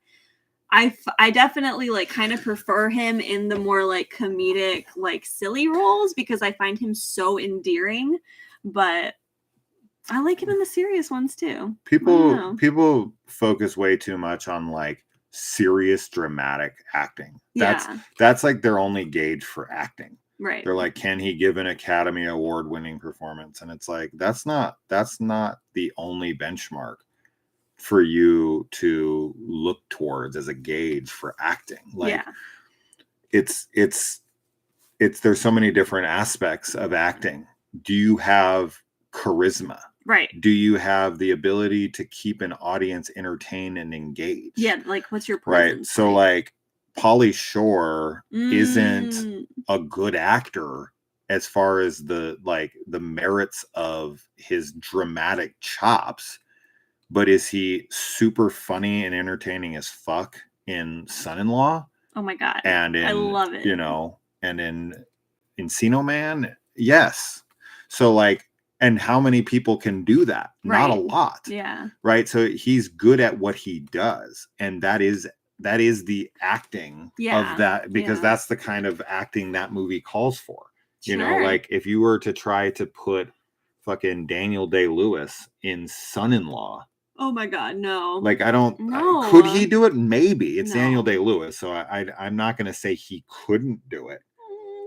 I definitely like kind of prefer him in the more like comedic, like silly roles because I find him so endearing, but I like him in the serious ones too. People focus way too much on like serious dramatic acting. That's like their only gauge for acting. Right. They're like, can he give an Academy Award winning performance? And it's like that's not the only benchmark for you to look towards as a gauge for acting. Like it's there's so many different aspects of acting. Do you have charisma? Right. Do you have the ability to keep an audience entertained and engaged? Yeah, like what's your presence? Right. So like Pauly Shore isn't a good actor as far as the merits of his dramatic chops, but is he super funny and entertaining as fuck in Son-in-Law? Oh my god. And I love it. You know, and in Encino Man, yes. So like, and how many people can do that? Right. Not a lot. Yeah. Right. So he's good at what he does. And that is the acting of that, because that's the kind of acting that movie calls for. You know, like if you were to try to put fucking Daniel Day-Lewis in Son-in-Law. Oh my god, no. Like I don't know. Could he do it? Maybe. It's Daniel Day-Lewis, so I'm not going to say he couldn't do it.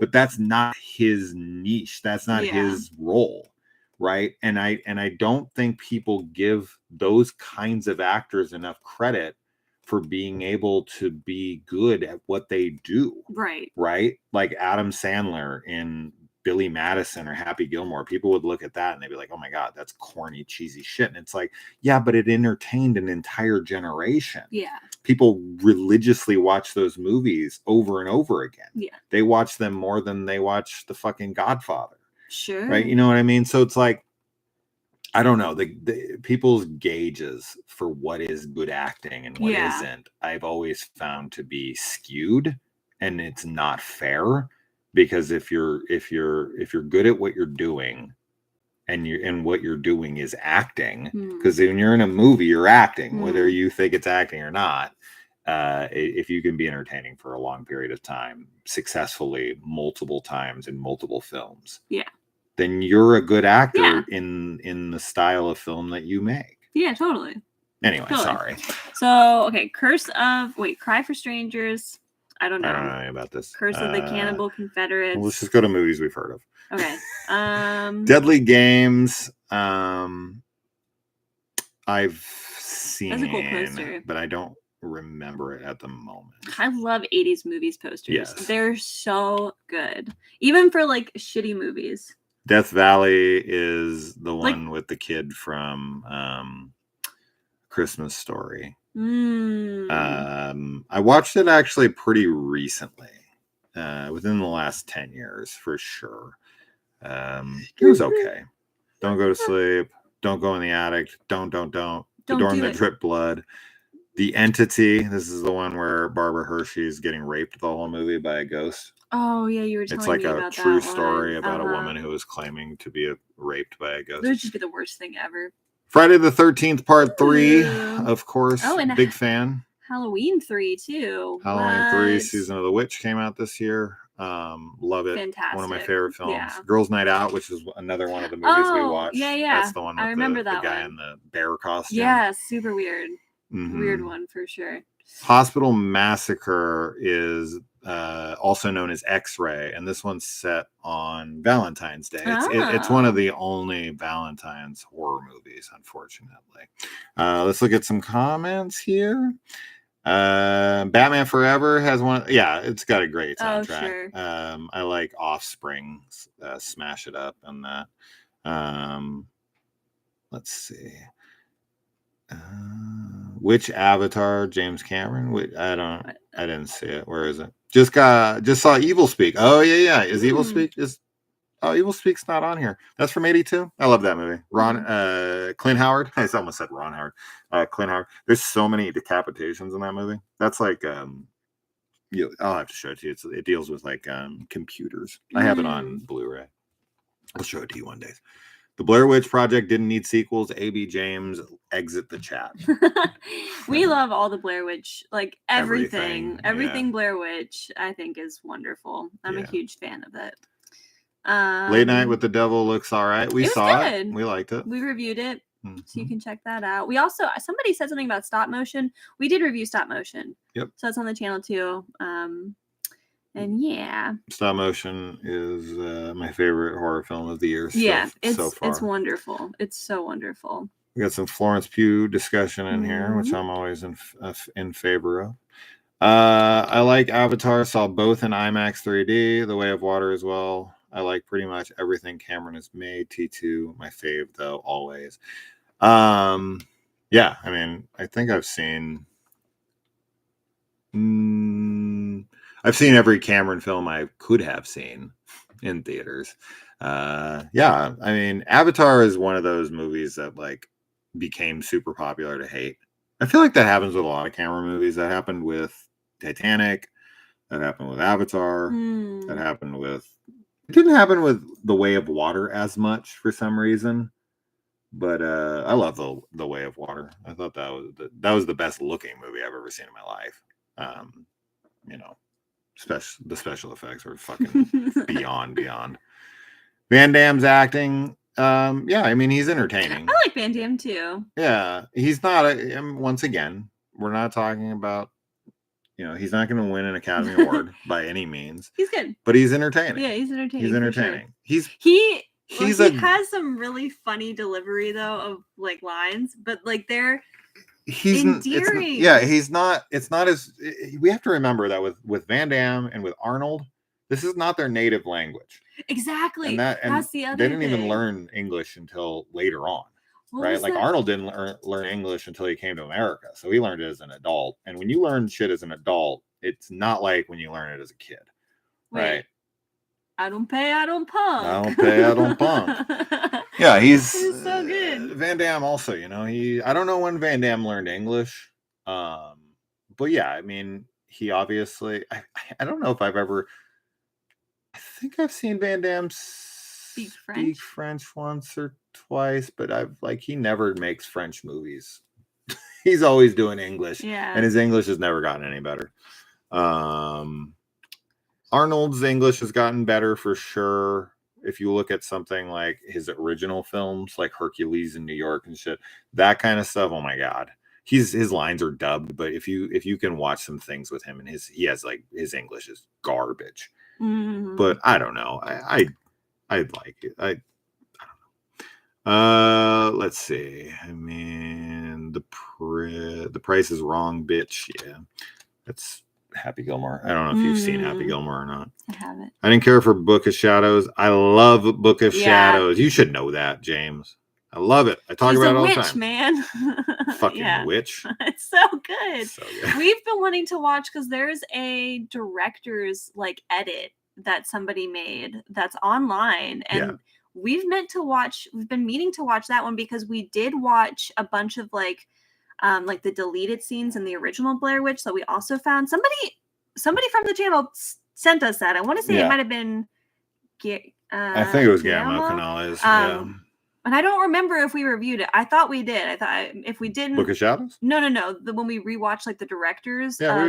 But that's not his niche. That's not his role. Right? And I don't think people give those kinds of actors enough credit for being able to be good at what they do. Right. Right? Like Adam Sandler in Billy Madison or Happy Gilmore. People would look at that and they'd be like, oh my God, that's corny, cheesy shit. And it's like, yeah, but it entertained an entire generation. Yeah. People religiously watch those movies over and over again. Yeah. They watch them more than they watch the fucking Godfather. Sure. Right? You know what I mean? So it's like, I don't know, the people's gauges for what is good acting and what isn't, I've always found to be skewed, and it's not fair, because if you're good at what you're doing, and what you're doing is acting, because when you're in a movie, you're acting, whether you think it's acting or not. If you can be entertaining for a long period of time, successfully, multiple times in multiple films, then you're a good actor in the style of film that you make. Yeah, totally. Anyway, sorry. So, okay, Cry for Strangers. I don't know about this. Curse of the Cannibal Confederates. Let's just go to movies we've heard of. Okay. Deadly Games. I've seen That's a cool poster, but I don't remember it at the moment. I love 80s movies posters. Yes. They're so good. Even for like shitty movies. Death Valley is the one with the kid from Christmas Story. I watched it actually pretty recently, within the last 10 years for sure. It was okay. Don't go to sleep. Don't go in the attic. Don't. The dorm that dripped blood. The Entity. This is the one where Barbara Hershey is getting raped the whole movie by a ghost. Oh yeah, you were telling me about that. It's like a true story about a woman who was claiming to be raped by a ghost. It would just be the worst thing ever. Friday the 13th Part 3, of course. Oh, and big fan. Halloween 3 too. Halloween 3, Season of the Witch came out this year. Love it. Fantastic. One of my favorite films. Yeah. Girls' Night Out, which is another one of the movies we watched. Yeah. That's the one with I remember the guy one. in the bear costume. Yeah, super weird. Mm-hmm. Weird one for sure. Hospital Massacre is also known as X-Ray, and this one's set on Valentine's Day. It's one of the only Valentine's horror movies, unfortunately. Let's look at some comments here. Batman Forever has one. Yeah, it's got a great soundtrack. Sure. I like Offspring, Smash It Up, and that. Let's see. Which Avatar? James Cameron? I didn't see it. Where is it? Just saw Evil Speak. Oh yeah. Is Evil Speak Evil Speak's not on here. That's from '82. I love that movie. Clint Howard. I almost said Ron Howard. Clint Howard. There's so many decapitations in that movie. That's like I'll have to show it to you. It deals with like computers. I have it on Blu-ray. I'll show it to you one day. The Blair Witch Project didn't need sequels. A.B. James, exit the chat. We love all the Blair Witch, like everything yeah. Blair Witch, I think is wonderful. I'm a huge fan of it. Late Night with the Devil looks all right. We saw it. We liked it. We reviewed it. Mm-hmm. So you can check that out. We also, somebody said something about stop motion. We did review stop motion. Yep. So it's on the channel too. And yeah, stop motion is my favorite horror film of the year. So far. It's wonderful. It's so wonderful. We got some Florence Pugh discussion in here, which I'm always in favor of. I like Avatar. Saw both in IMAX 3D. The Way of Water as well. I like pretty much everything Cameron has made. T2, my fave though, always. Yeah, I mean, I think I've seen. I've seen every Cameron film I could have seen in theaters. Yeah, I mean, Avatar is one of those movies that like became super popular to hate. I feel like that happens with a lot of Cameron movies. That happened with Titanic. That happened with Avatar. That happened with. It didn't happen with The Way of Water as much for some reason, but I love the Way of Water. I thought that was the best looking movie I've ever seen in my life. You know. The special effects were fucking beyond. Van Damme's acting, yeah, I mean, he's entertaining. I like Van Damme too. Yeah, he's not. Once again, we're not talking about. He's not going to win an Academy Award by any means. He's good, but he's entertaining. Yeah, he's entertaining. He's entertaining. Sure. He has some really funny delivery though of like lines, but like they're. He's endearing. He's not. It's not as we have to remember that with Van Damme and with Arnold, this is not their native language. Exactly. And that's the other. They didn't even learn English until later on, right? Like Arnold didn't learn English until he came to America, so he learned it as an adult. And when you learn shit as an adult, it's not like when you learn it as a kid, right? I don't pay, I don't punk. I don't pay, I don't punk. Yeah, he's so good. Van Damme also, I don't know when Van Damme learned English. But yeah, I mean, he obviously, I don't know if I think I've seen Van Damme speak French once or twice, but he never makes French movies. He's always doing English. Yeah. And his English has never gotten any better. Arnold's English has gotten better for sure. If you look at something like his original films, like Hercules in New York and shit, that kind of stuff. Oh my God, his lines are dubbed. But if you can watch some things with him and his English is garbage. Mm-hmm. But I don't know. I like it. I don't know. Let's see. I mean, the Price is Wrong, bitch. Yeah, that's. Happy Gilmore. I don't know if you've seen Happy Gilmore or not. I haven't. I didn't care for Book of Shadows. I love Book of Shadows. You should know that, James. I love it. I talk about it all the time. Man. Fucking witch. It's so good. We've been wanting to watch because there's a director's edit that somebody made that's online, and we've been meaning to watch that one because we did watch a bunch of the deleted scenes in the original Blair Witch that we also found. Somebody from the channel sent us that. I want to say it might have been I think it was Guillermo Canales. And I don't remember if we reviewed it. I thought we did. I thought if we didn't, Book of Shadows. No. When we rewatched like the directors of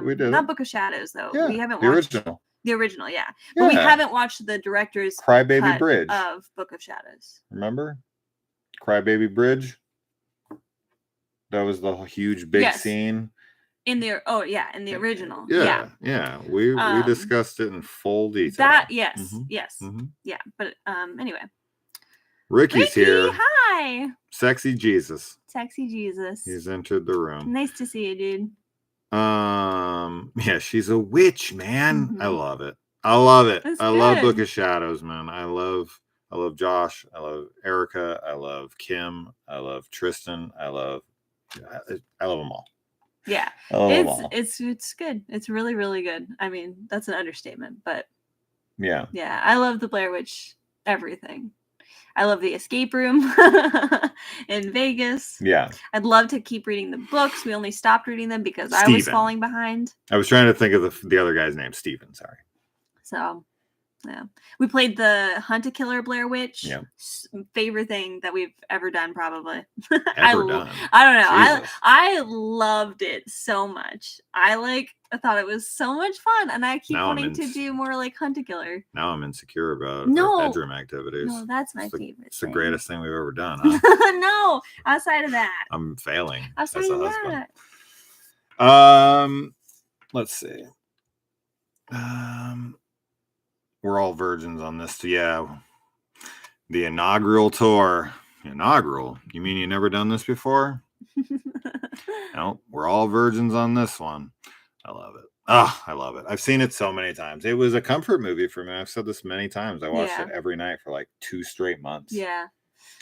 we did not it. Book of Shadows though. Yeah, We haven't the watched original. The original, yeah. But we haven't watched the director's Crybaby Bridge of Book of Shadows. Remember? Crybaby Bridge. That was the huge big scene. In the original. Yeah. We discussed it in full detail. Yes. Yeah. But anyway. Ricky's here. Hi. Sexy Jesus. He's entered the room. Nice to see you, dude. Yeah, she's a witch, man. Mm-hmm. I love it. I love good. Book of Shadows, man. I love Josh. I love Erica. I love Kim. I love Tristan. I love them all. Yeah. I love them all. It's good. It's really, really good. I mean, that's an understatement, but yeah. I love the Blair Witch everything. I love the escape room in Vegas. Yeah. I'd love to keep reading the books. We only stopped reading them because I was falling behind. I was trying to think of the other guy's name, Steven. Sorry. So, yeah. We played the Hunt a Killer Blair Witch. Yeah. Favorite thing that we've ever done, probably. I don't know. I loved it so much. I thought it was so much fun, and I keep wanting to do more like Hunt a Killer. Now I'm insecure about bedroom activities. No, that's my favorite. It's the greatest thing we've ever done, huh? No, outside of that. I'm failing outside as a of husband. That. Let's see. We're all virgins on this. Yeah. The inaugural tour. Inaugural? You mean you never done this before? No, we're all virgins on this one. I love it. Oh, I love it. I've seen it so many times. It was a comfort movie for me. I've said this many times. I watched it every night for like 2 straight months. Yeah.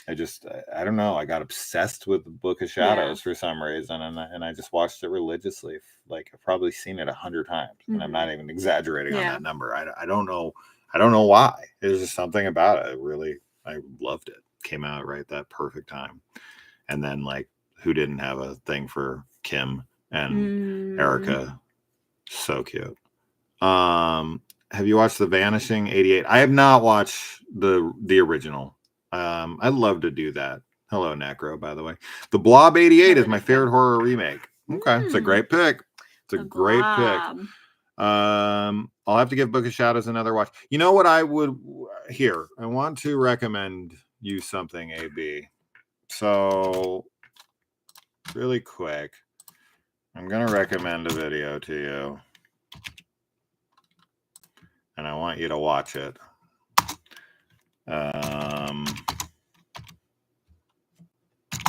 I don't know. I got obsessed with the Book of Shadows for some reason. And I just watched it religiously. Like I've probably seen it 100 times. And I'm not even exaggerating on that number. I don't know. I don't know why. There's just something about it. I loved it. Came out right that perfect time. And then like, who didn't have a thing for Kim and Erica? So cute. Have you watched The Vanishing 88? I have not watched the original. I'd love to do that. Hello, Necro, by the way. The Blob 88 is my favorite horror remake. Okay, it's a great pick. It's a great pick. I'll have to give Book of Shadows another watch. You know what I would here? I want to recommend you something, AB. So really quick, I'm going to recommend a video to you. And I want you to watch it.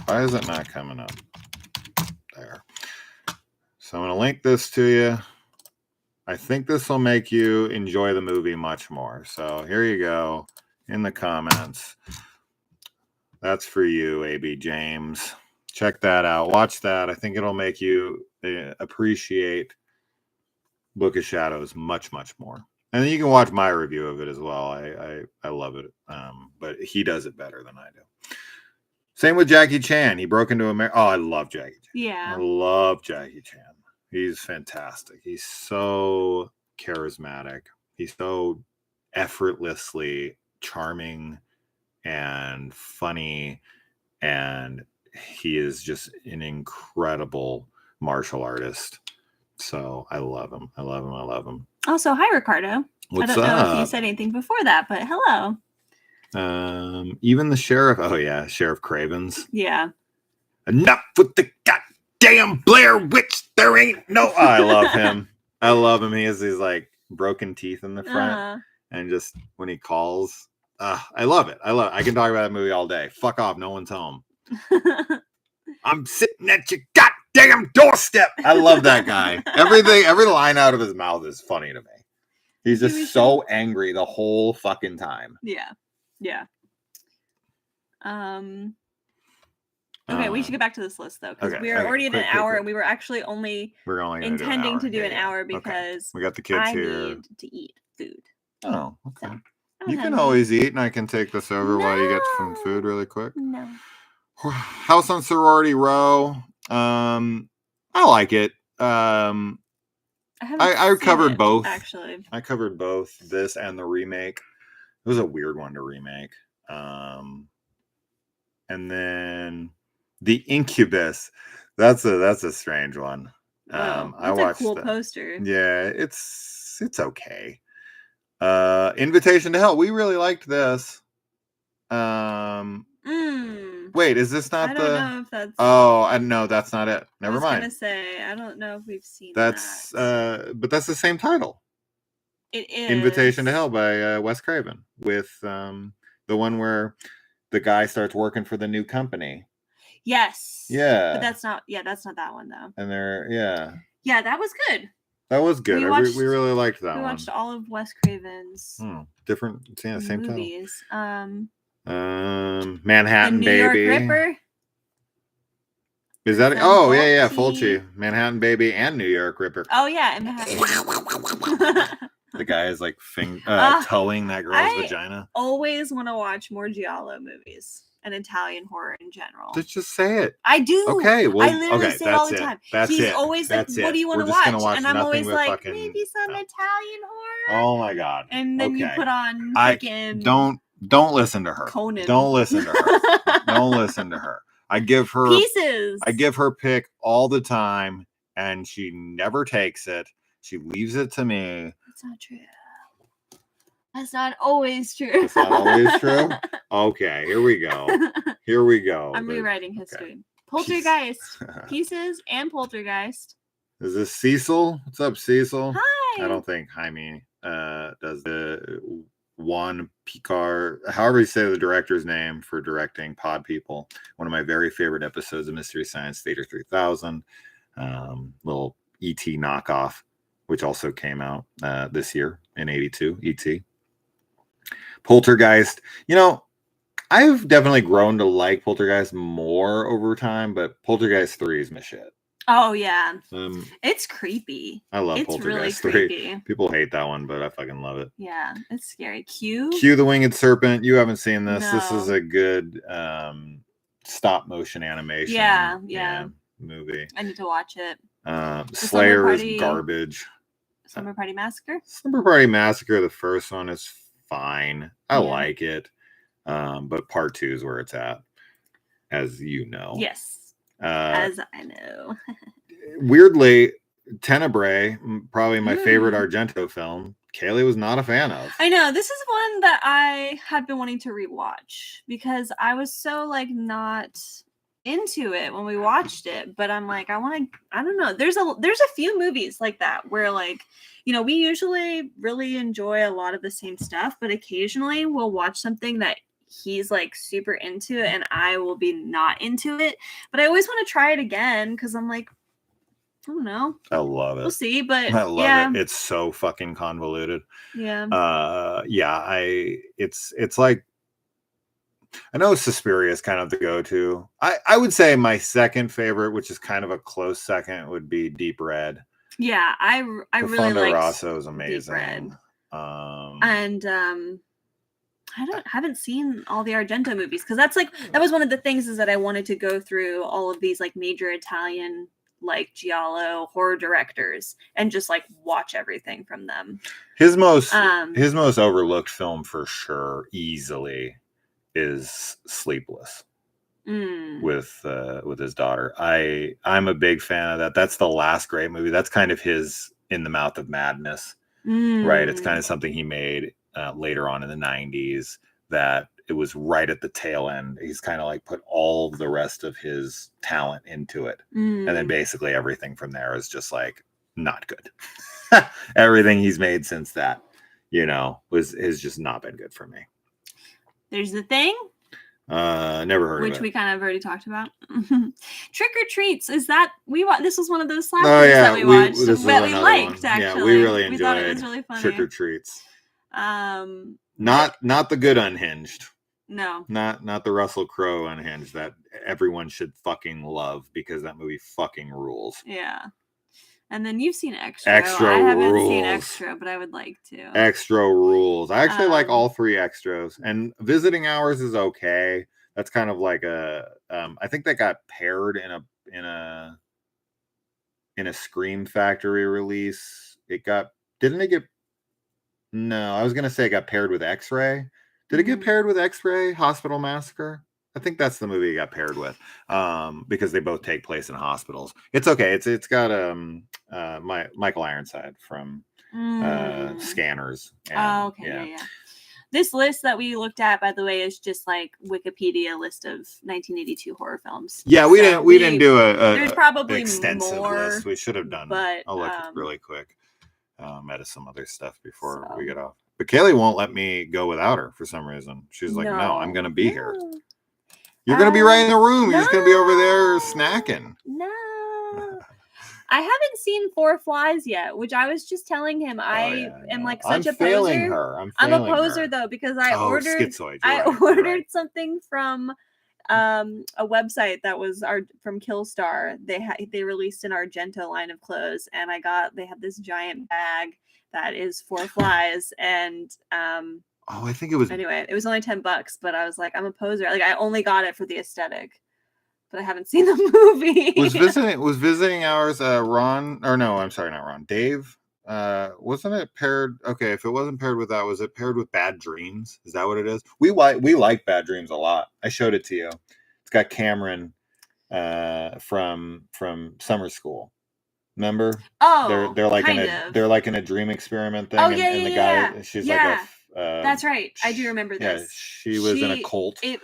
Why is it not coming up? There. So I'm going to link this to you. I think this will make you enjoy the movie much more. So here you go in the comments. That's for you, AB James. Check that out. Watch that. I think it'll make you appreciate Book of Shadows much, much more. And then you can watch my review of it as well. I love it. But he does it better than I do. Same with Jackie Chan. He broke into America. Oh, I love Jackie Chan. Yeah. I love Jackie Chan. He's fantastic. He's so charismatic. He's so effortlessly charming and funny. And he is just an incredible martial artist. So I love him. I love him. I love him. Also, hi, Ricardo. What's I don't know up? if you said anything before that, but hello. Even the sheriff. Oh, yeah. Sheriff Cravens. Yeah. Enough with the goddamn Blair Witch. There ain't no. Oh, I love him. I love him. He has these like broken teeth in the front. And just when he calls, I love it. I can talk about that movie all day. Fuck off. No one's home. I'm sitting at your goddamn doorstep. I love that guy. Every line out of his mouth is funny to me. He's just so angry the whole fucking time. Yeah. Yeah. Okay, we should get back to this list though, because we are already at an hour, and we were actually only intending to do an hour because we got the kids here. I need to eat food. Oh, okay. So, you can always eat, and I can take this over while you get some food really quick. No. House on Sorority Row. I like it. I covered both. Actually, I covered both this and the remake. It was a weird one to remake. and then The Incubus. That's a strange one. Wow, I that's watched a cool that. poster. Yeah, it's okay. Invitation to Hell. We really liked this. Wait, is this not I don't know if that's. Oh, I know that's not it. Never mind. I was gonna say I don't know if we've seen that's that. But that's the same title. It is Invitation to Hell by Wes Craven, with the one where the guy starts working for the new company. Yes. Yeah. But that's not that one though. And yeah, that was good. That was good. We really liked that one. We watched all of Wes Craven's different, same movies. Manhattan the New Baby. York Ripper. Is that? Oh yeah, Fulci, Manhattan Baby, and New York Ripper. Oh yeah, and Manhattan. The guy is like towing that girl's vagina. Always want to watch more Giallo movies and Italian horror in general. Just say it. I do. Okay, well, I literally say it all the time. He's always like, "What do you want to watch?" And I'm always like, "Maybe some Italian horror." Oh my god! And then you put on freaking. Don't listen to her. Conan. Don't listen to her. Don't listen to her. I give her pieces. I give her pick all the time, and she never takes it. She leaves it to me. That's not true. That's not always true. It's not always true? Okay, here we go. I'm rewriting history. Okay. Poltergeist. Pieces and Poltergeist. Is this Cecil? What's up, Cecil? Hi. I don't think Jaime does the Juan Picar, however you say the director's name for directing Pod People. One of my very favorite episodes of Mystery Science Theater 3000. Little E.T. knockoff, which also came out this year in 82, E.T. Poltergeist. I've definitely grown to like Poltergeist more over time, but Poltergeist 3 is my shit. Oh yeah, it's creepy. I love Poltergeist 3. People hate that one, but I fucking love it. Yeah, it's scary. Q the Winged Serpent. You haven't seen this. No. This is a good stop motion animation. Yeah. Movie. I need to watch it. Slayer is garbage. Slumber Party Massacre. Slumber Party Massacre. The first one is fine. I like it. But part 2 is where it's at, as you know. Yes. As I know. Weirdly, Tenebrae, probably my favorite Argento film, Kaylee was not a fan of. I know. This is one that I have been wanting to rewatch because I was so not into it when we watched it, but I'm like, I don't know. There's a few movies like that where we usually really enjoy a lot of the same stuff, but occasionally we'll watch something that he's super into it and I will be not into it, but I always want to try it again because I'm like, I don't know. I love it. We'll see, but I love it. It's so fucking convoluted. Yeah. It's like, I know Suspiria is kind of the go-to. I would say my second favorite, which is kind of a close second, would be Deep Red. Yeah, I really like Rosso is amazing. Deep Red. I haven't seen all the Argento movies because that was one of the things is that I wanted to go through all of these major Italian Giallo horror directors and just watch everything from them. His most overlooked film for sure, easily, is Sleepless with his daughter. I'm a big fan of that. That's the last great movie. That's kind of his In the Mouth of Madness, right? It's kind of something he made later on in the 90s that it was right at the tail end. He's kind of put all the rest of his talent into it. And then basically everything from there is just not good. Everything he's made since that, has just not been good for me. There's The Thing. Never heard of it. Which we kind of already talked about. Trick or Treats. Is that this was one of those slappers that we watched that we liked, actually. Yeah, we really enjoyed. We thought it was really funny. Trick or Treats. Not the good Unhinged. No. Not the Russell Crowe Unhinged that everyone should fucking love because that movie fucking rules. Yeah. And then you've seen Extra. I haven't seen Extra, but I would like to. Extra rules. I actually like all 3 Extras. And Visiting Hours is okay. That's kind of like a I think that got paired in a Scream Factory release. Didn't it get? No, I was gonna say it got paired with X-Ray. Did it get paired with X-Ray Hospital Massacre? I think that's the movie he got paired with, because they both take place in hospitals. It's okay. It's got Michael Ironside from Scanners. And, okay, yeah. This list that we looked at, by the way, is just like Wikipedia list of 1982 horror films. Yeah, we didn't do a there's probably extensive more list. We should have done. But I'll look really quick at some other stuff before we get off. But Kaylee won't let me go without her for some reason. She's like, no, I'm going to be here. You're going to be right in the room. You're just going to be over there snacking. No. I haven't seen Four Flies yet, which I was just telling him. I am like such a poser. I'm a poser though, because I ordered something from a website that was from Killstar. They released an Argento line of clothes, and they had this giant bag that is Four Flies, and I think it was anyway. It was only $10, but I was like, I'm a poser. Like I only got it for the aesthetic. But I haven't seen the movie. was visiting ours Ron, or no, I'm sorry, not Ron. Dave. Wasn't it paired? Okay, if it wasn't paired with that, was it paired with Bad Dreams? Is that what it is? We like Bad Dreams a lot. I showed it to you. It's got Cameron from summer school. Remember? Oh, they're like in a dream experiment thing. Oh, and the guy, she's like that's right. I do remember this. Yeah, she was in a cult. It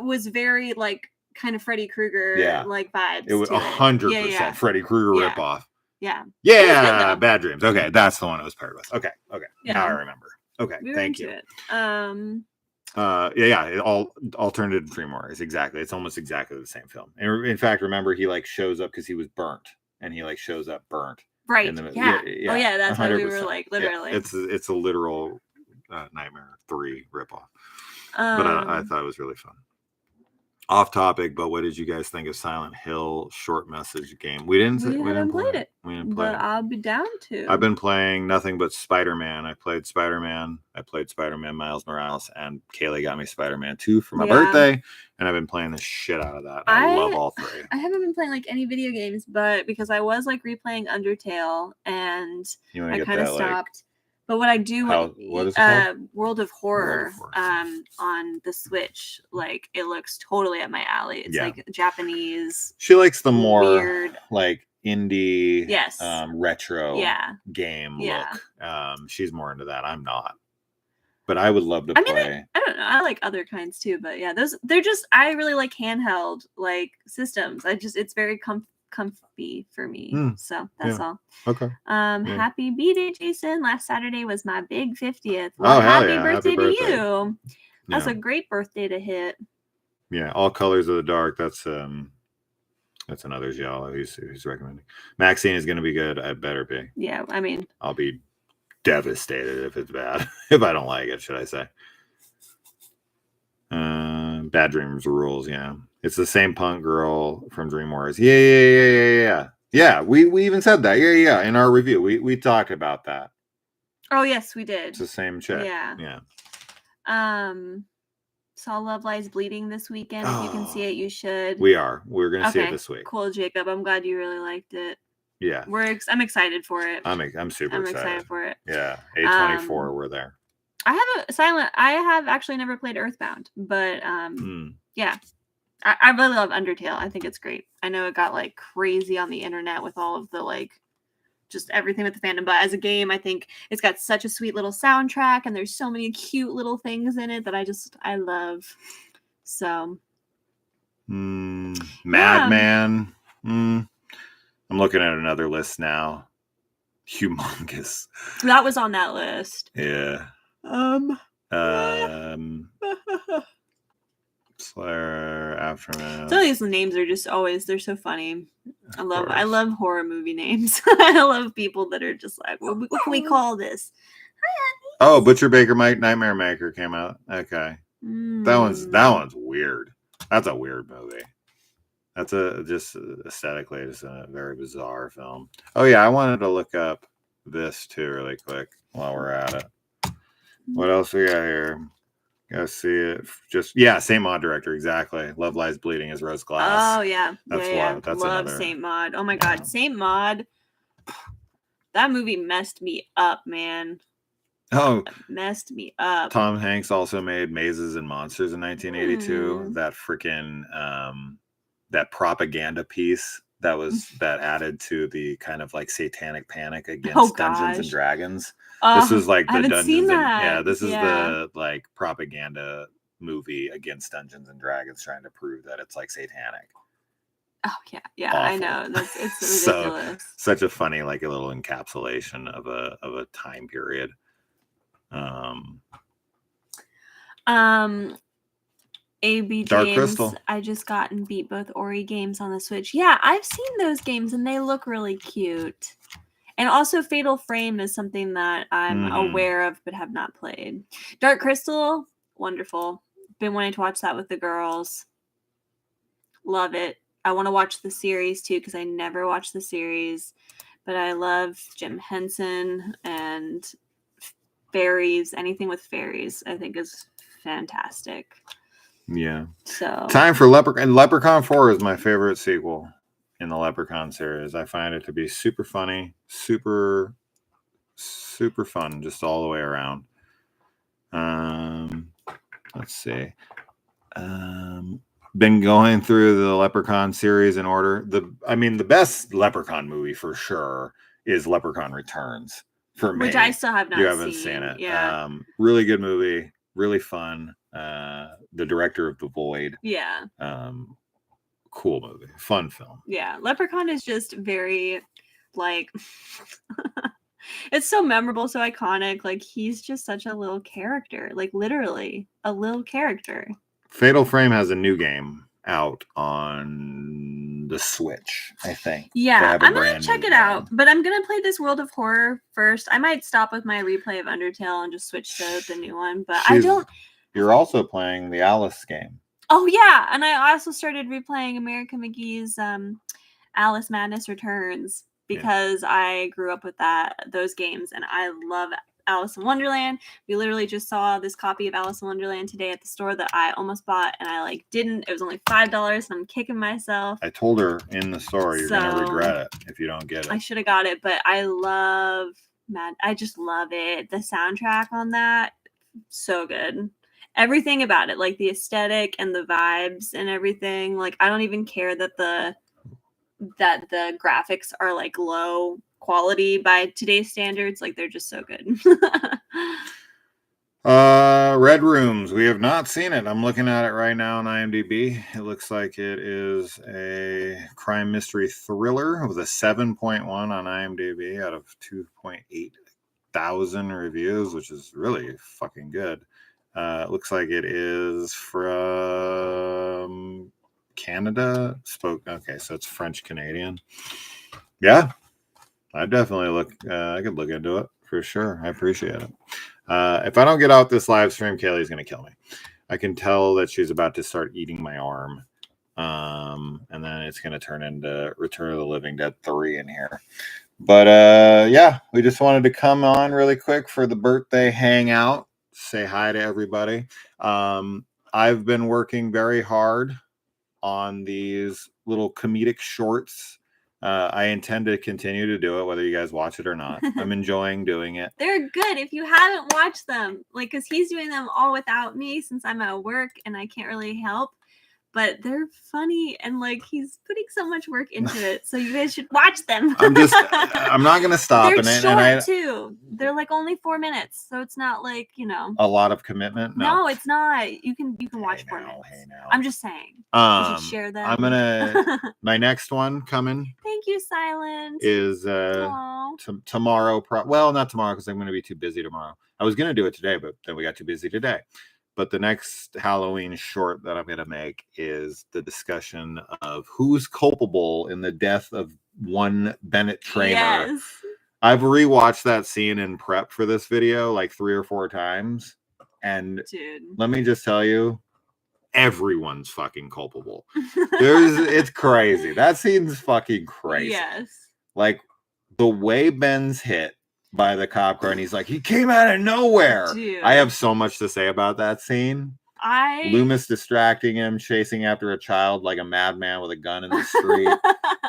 was very like kind of Freddy Krueger like vibes. It was 100% Freddy Krueger ripoff. Yeah. Yeah, Bad Dreams. Okay, that's the one it was paired with. Okay. Yeah. Now I remember. Okay, thank you. All alternative dream warriors. Exactly. It's almost exactly the same film. And in fact, remember he like shows up because he was burnt, and he like shows up burnt. Right. Yeah. Oh yeah, that's 100%. Why we were like literally. Yeah, it's a literal Nightmare 3 ripoff. But I thought it was really fun. Off topic, but what did you guys think of Silent Hill short message game? We didn't play it. But I'll be down to. I've been playing nothing but Spider-Man. I played Spider-Man Miles Morales, and Kaylee got me Spider-Man 2 for my birthday, and I've been playing the shit out of that. I love all three. I haven't been playing like any video games, but because I was like replaying Undertale, and I kind of stopped. But what I do, what is it called? World of Horror, on the Switch, like it looks totally up my alley. It's like Japanese. She likes the more weird, like indie, retro game look. She's more into that. I'm not, but I would love to play. I don't know. I like other kinds too, but yeah, I really like handheld like systems. It's very comfy for me, so that's all. Okay. Happy B-Day, Jason. Last Saturday was my big 50th. Well, happy birthday to you. That's a great birthday to hit. Yeah, All Colors of the Dark. That's another Giallo he's recommending. Maxine is going to be good. I better be. Yeah, I mean, I'll be devastated if it's bad. If I don't like it, should I say? Bad Dreams rules. Yeah. It's the same punk girl from Dream Wars. Yeah. Yeah, we even said that. Yeah. In our review, we talked about that. Oh yes, we did. It's the same chick. Yeah. Saw Love Lies Bleeding this weekend. If you can see it, you should. We're gonna see it this week. Cool, Jacob. I'm glad you really liked it. Yeah. I'm excited for it. I'm super excited for it. Yeah. A24, we're there. I have actually never played Earthbound, but yeah. I really love Undertale. I think it's great. I know it got like crazy on the internet with all of the like just everything with the fandom, but as a game, I think it's got such a sweet little soundtrack, and there's so many cute little things in it that I love. So Madman. I'm looking at another list now. Humongous. That was on that list. Yeah. Slayer, Aftermath. Some of these names are just they're so funny. I love horror movie names. I love people that are just like, what can we call this? Oh, Butcher Baker Nightmare Maker came out. Okay. That one's weird. That's a weird movie. That's just aesthetically, it's a very bizarre film. Oh yeah, I wanted to look up this too really quick while we're at it. What else we got here? Gotta see it. Saint Maud director, exactly. Love Lies Bleeding is Rose Glass. Oh yeah, that's love another. Saint Maud. Oh my god, Saint Maud. That movie messed me up, man. Oh, messed me up. Tom Hanks also made Mazes and Monsters in 1982. That freaking that propaganda piece that added to the kind of like satanic panic against Dungeons and Dragons. This is like the Dungeons this is the like propaganda movie against Dungeons and Dragons, trying to prove that it's like satanic. Oh yeah, awful. I know. It's ridiculous. Such a funny, like a little encapsulation of a time period. AB Dark James, Crystal. I just got and beat both Ori games on the Switch. Yeah, I've seen those games and they look really cute. And also Fatal Frame is something that I'm aware of but have not played. Dark Crystal, wonderful. Been wanting to watch that with the girls. Love it. I want to watch the series too because I never watched the series. But I love Jim Henson and fairies. Anything with fairies I think is fantastic. Yeah. So time for Leprechaun. Leprechaun 4 is my favorite sequel in the Leprechaun series. I find it to be super funny, super fun, just all the way around. Let's see. Been going through the Leprechaun series in order. The best Leprechaun movie for sure is Leprechaun Returns for me. Which I still have not seen. You haven't seen it. Yeah. Really good movie, really fun. The director of The Void. Yeah. Cool movie, fun film. Yeah, Leprechaun is just very like it's so memorable, so iconic. Like he's just such a little character, like literally a little character. Fatal Frame has a new game out on the Switch, I think. Yeah, I'm gonna check it out, but I'm gonna play this World of Horror first. I might stop with my replay of Undertale and just switch to the new one, but You're also playing the Alice game. Oh yeah, and I also started replaying America McGee's Alice Madness Returns because I grew up with those games, and I love Alice in Wonderland. We literally just saw this copy of Alice in Wonderland today at the store that I almost bought, and I didn't. It was only $5, and I'm kicking myself. I told her in the store, you're gonna regret it if you don't get it. I should have got it, but I just love it. The soundtrack on that, so good. Everything about it, like the aesthetic and the vibes and everything. Like I don't even care that the graphics are like low quality by today's standards. Like they're just so good. Red Rooms. We have not seen it. I'm looking at it right now on IMDb. It looks like it is a crime mystery thriller with a 7.1 on IMDb out of 2.8 thousand reviews, which is really fucking good. It looks like it is from Canada. Okay, so it's French Canadian. Yeah, I definitely I could look into it for sure. I appreciate it. If I don't get out this live stream, Kaylee's gonna kill me. I can tell that she's about to start eating my arm, and then it's gonna turn into Return of the Living Dead 3 in here. But yeah, we just wanted to come on really quick for the birthday hangout. Say hi to everybody. I've been working very hard on these little comedic shorts. I intend to continue to do it, whether you guys watch it or not. I'm enjoying doing it. They're good. If you haven't watched them, like, because he's doing them all without me since I'm at work and I can't really help. But they're funny and like he's putting so much work into it, so you guys should watch them. I'm not gonna stop. They're short too. They're like only 4 minutes, so it's not like a lot of commitment. No, it's not. You can watch 4 minutes. Hey now. I'm just saying. You should share them. I'm gonna my next one coming. Thank you, Silent. Is tomorrow? Well, not tomorrow because I'm gonna be too busy tomorrow. I was gonna do it today, but then we got too busy today. But the next Halloween short that I'm going to make is the discussion of who's culpable in the death of one Bennett Tramer. Yes. I've rewatched that scene in prep for this video like 3 or 4 times. And let me just tell you, everyone's fucking culpable. It's crazy. That scene's fucking crazy. Yes. Like the way Ben's hit by the cop car and he's like, he came out of nowhere. Dude. I have so much to say about that scene. Loomis distracting him, chasing after a child like a madman with a gun in the street.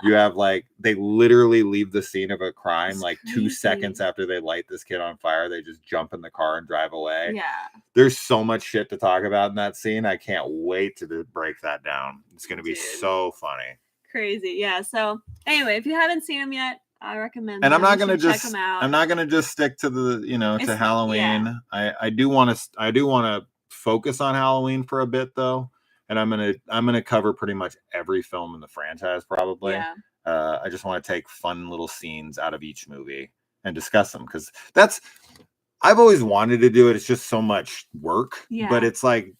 You have like they literally leave the scene of a crime like 2 seconds after they light this kid on fire. They just jump in the car and drive away. Yeah. There's so much shit to talk about in that scene. I can't wait to break that down. It's going to be so funny. Crazy. Yeah. So anyway, if you haven't seen them yet, I recommend and them. I'm not going to check them out. I'm not going to just stick to the, to Halloween. Yeah. I do want to focus on Halloween for a bit though. And I'm going to cover pretty much every film in the franchise probably. Yeah. I just want to take fun little scenes out of each movie and discuss them because I've always wanted to do it. It's just so much work, but it's like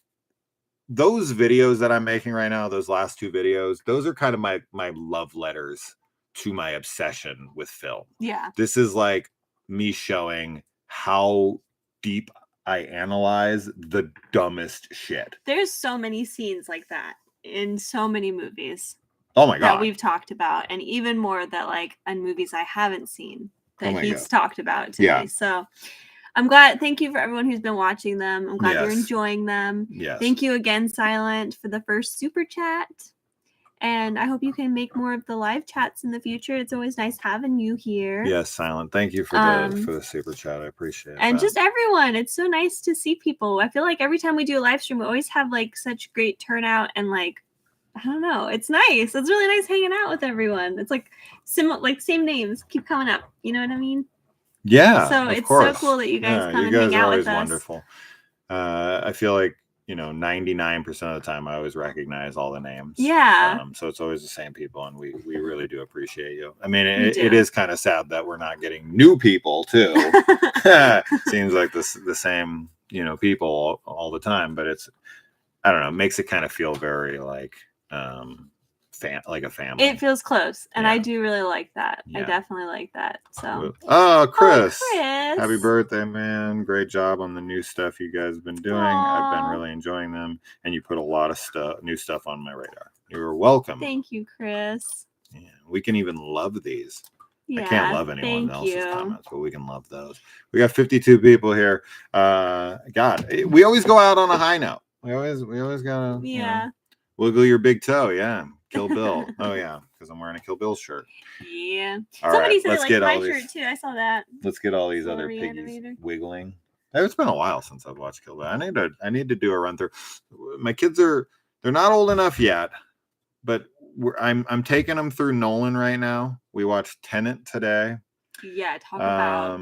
those videos that I'm making right now, those last 2 videos, those are kind of my love letters to my obsession with film. Yeah. This is like me showing how deep I analyze the dumbest shit. There's so many scenes like that in so many movies. Oh my God. That we've talked about, and even more that like in movies I haven't seen that he's talked about today. So I'm glad. Thank you for everyone who's been watching them. I'm glad you're enjoying them. Yes. Thank you again, Silent, for the first super chat. And I hope you can make more of the live chats in the future. It's always nice having you here. Yes, Silent. Thank you for the super chat. I appreciate it. And just everyone. It's so nice to see people. I feel like every time we do a live stream, we always have like such great turnout and like, I don't know. It's nice. It's really nice hanging out with everyone. It's like same names keep coming up. You know what I mean? Yeah. So it's so cool that you guys come and hang out with us. Wonderful. I feel like 99% of the time I always recognize all the names. Yeah. So it's always the same people, and we really do appreciate you. I mean, it is kind of sad that we're not getting new people too. Seems like the same people all the time, but it's I don't know, it makes it kind of feel very like like a family. It feels close, and I do really like that. I definitely like that. So, Chris, happy birthday, man! Great job on the new stuff you guys have been doing. I've been really enjoying them, and you put a lot of new stuff on my radar. You're welcome. Thank you, Chris. Yeah, we can even love these. I can't love anyone else's comments, but we can love those. We got 52 people here. God, we always go out on a high note. We always gotta wiggle your big toe. Yeah. Kill Bill. Oh yeah, because I'm wearing a Kill Bill shirt. Yeah. Somebody said they liked my shirt too. I saw that. Let's get all these other piggies wiggling. It's been a while since I've watched Kill Bill. I need to do a run through. My kids they're not old enough yet, but I'm taking them through Nolan right now. We watched Tenet today. Yeah, talk about.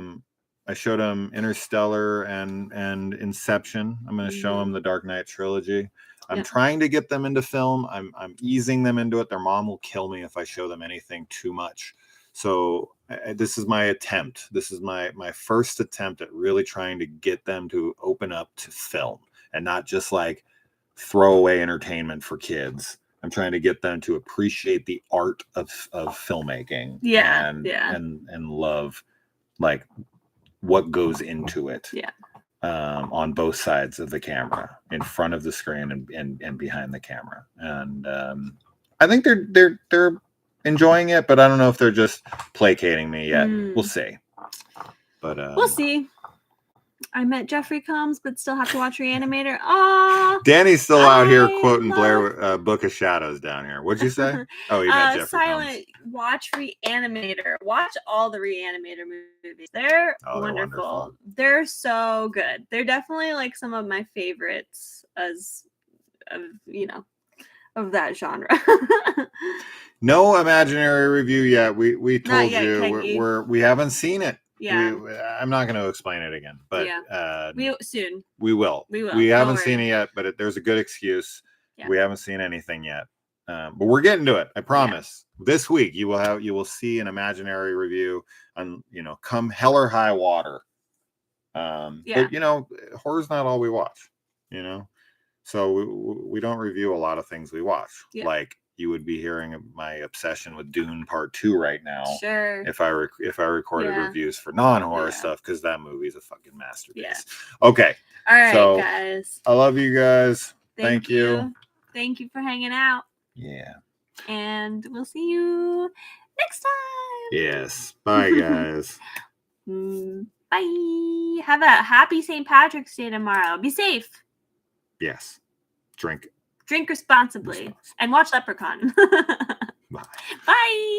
I showed them Interstellar and Inception. I'm going to show them the Dark Knight trilogy. I'm trying to get them into film. I'm easing them into it. Their mom will kill me if I show them anything too much. So this is my attempt. This is my first attempt at really trying to get them to open up to film and not just like throwaway entertainment for kids. I'm trying to get them to appreciate the art of filmmaking. And love like what goes into it. Yeah. On both sides of the camera, in front of the screen and behind the camera, and I think they're enjoying it, but I don't know if they're just placating me yet. We'll see. But we'll see. I met Jeffrey Combs, but still have to watch Reanimator. Oh, Danny's still out here quoting Blair Book of Shadows down here. What'd you say? Oh, you met Jeffrey Silent. Combs. Watch Reanimator. Watch all the Reanimator movies. They're wonderful. They're so good. They're definitely like some of my favorites of that genre. No imaginary review yet. We told you we haven't seen it. Yeah, I'm not going to explain it again, but we soon. We will. We haven't seen it yet, but there's a good excuse. Yeah. We haven't seen anything yet, but we're getting to it. I promise. Yeah. This week you will see an imaginary review on come hell or high water. But horror's not all we watch. So we don't review a lot of things we watch. Yeah. Like you would be hearing my obsession with Dune Part 2 right now. Sure. If I recorded reviews for non-horror stuff, because that movie's a fucking masterpiece. Yeah. Okay. All right, guys. I love you guys. Thank you. Thank you for hanging out. Yeah. And we'll see you next time. Yes. Bye, guys. Bye. Have a happy St. Patrick's Day tomorrow. Be safe. Yes. Drink responsibly. And watch Leprechaun. Bye. Bye.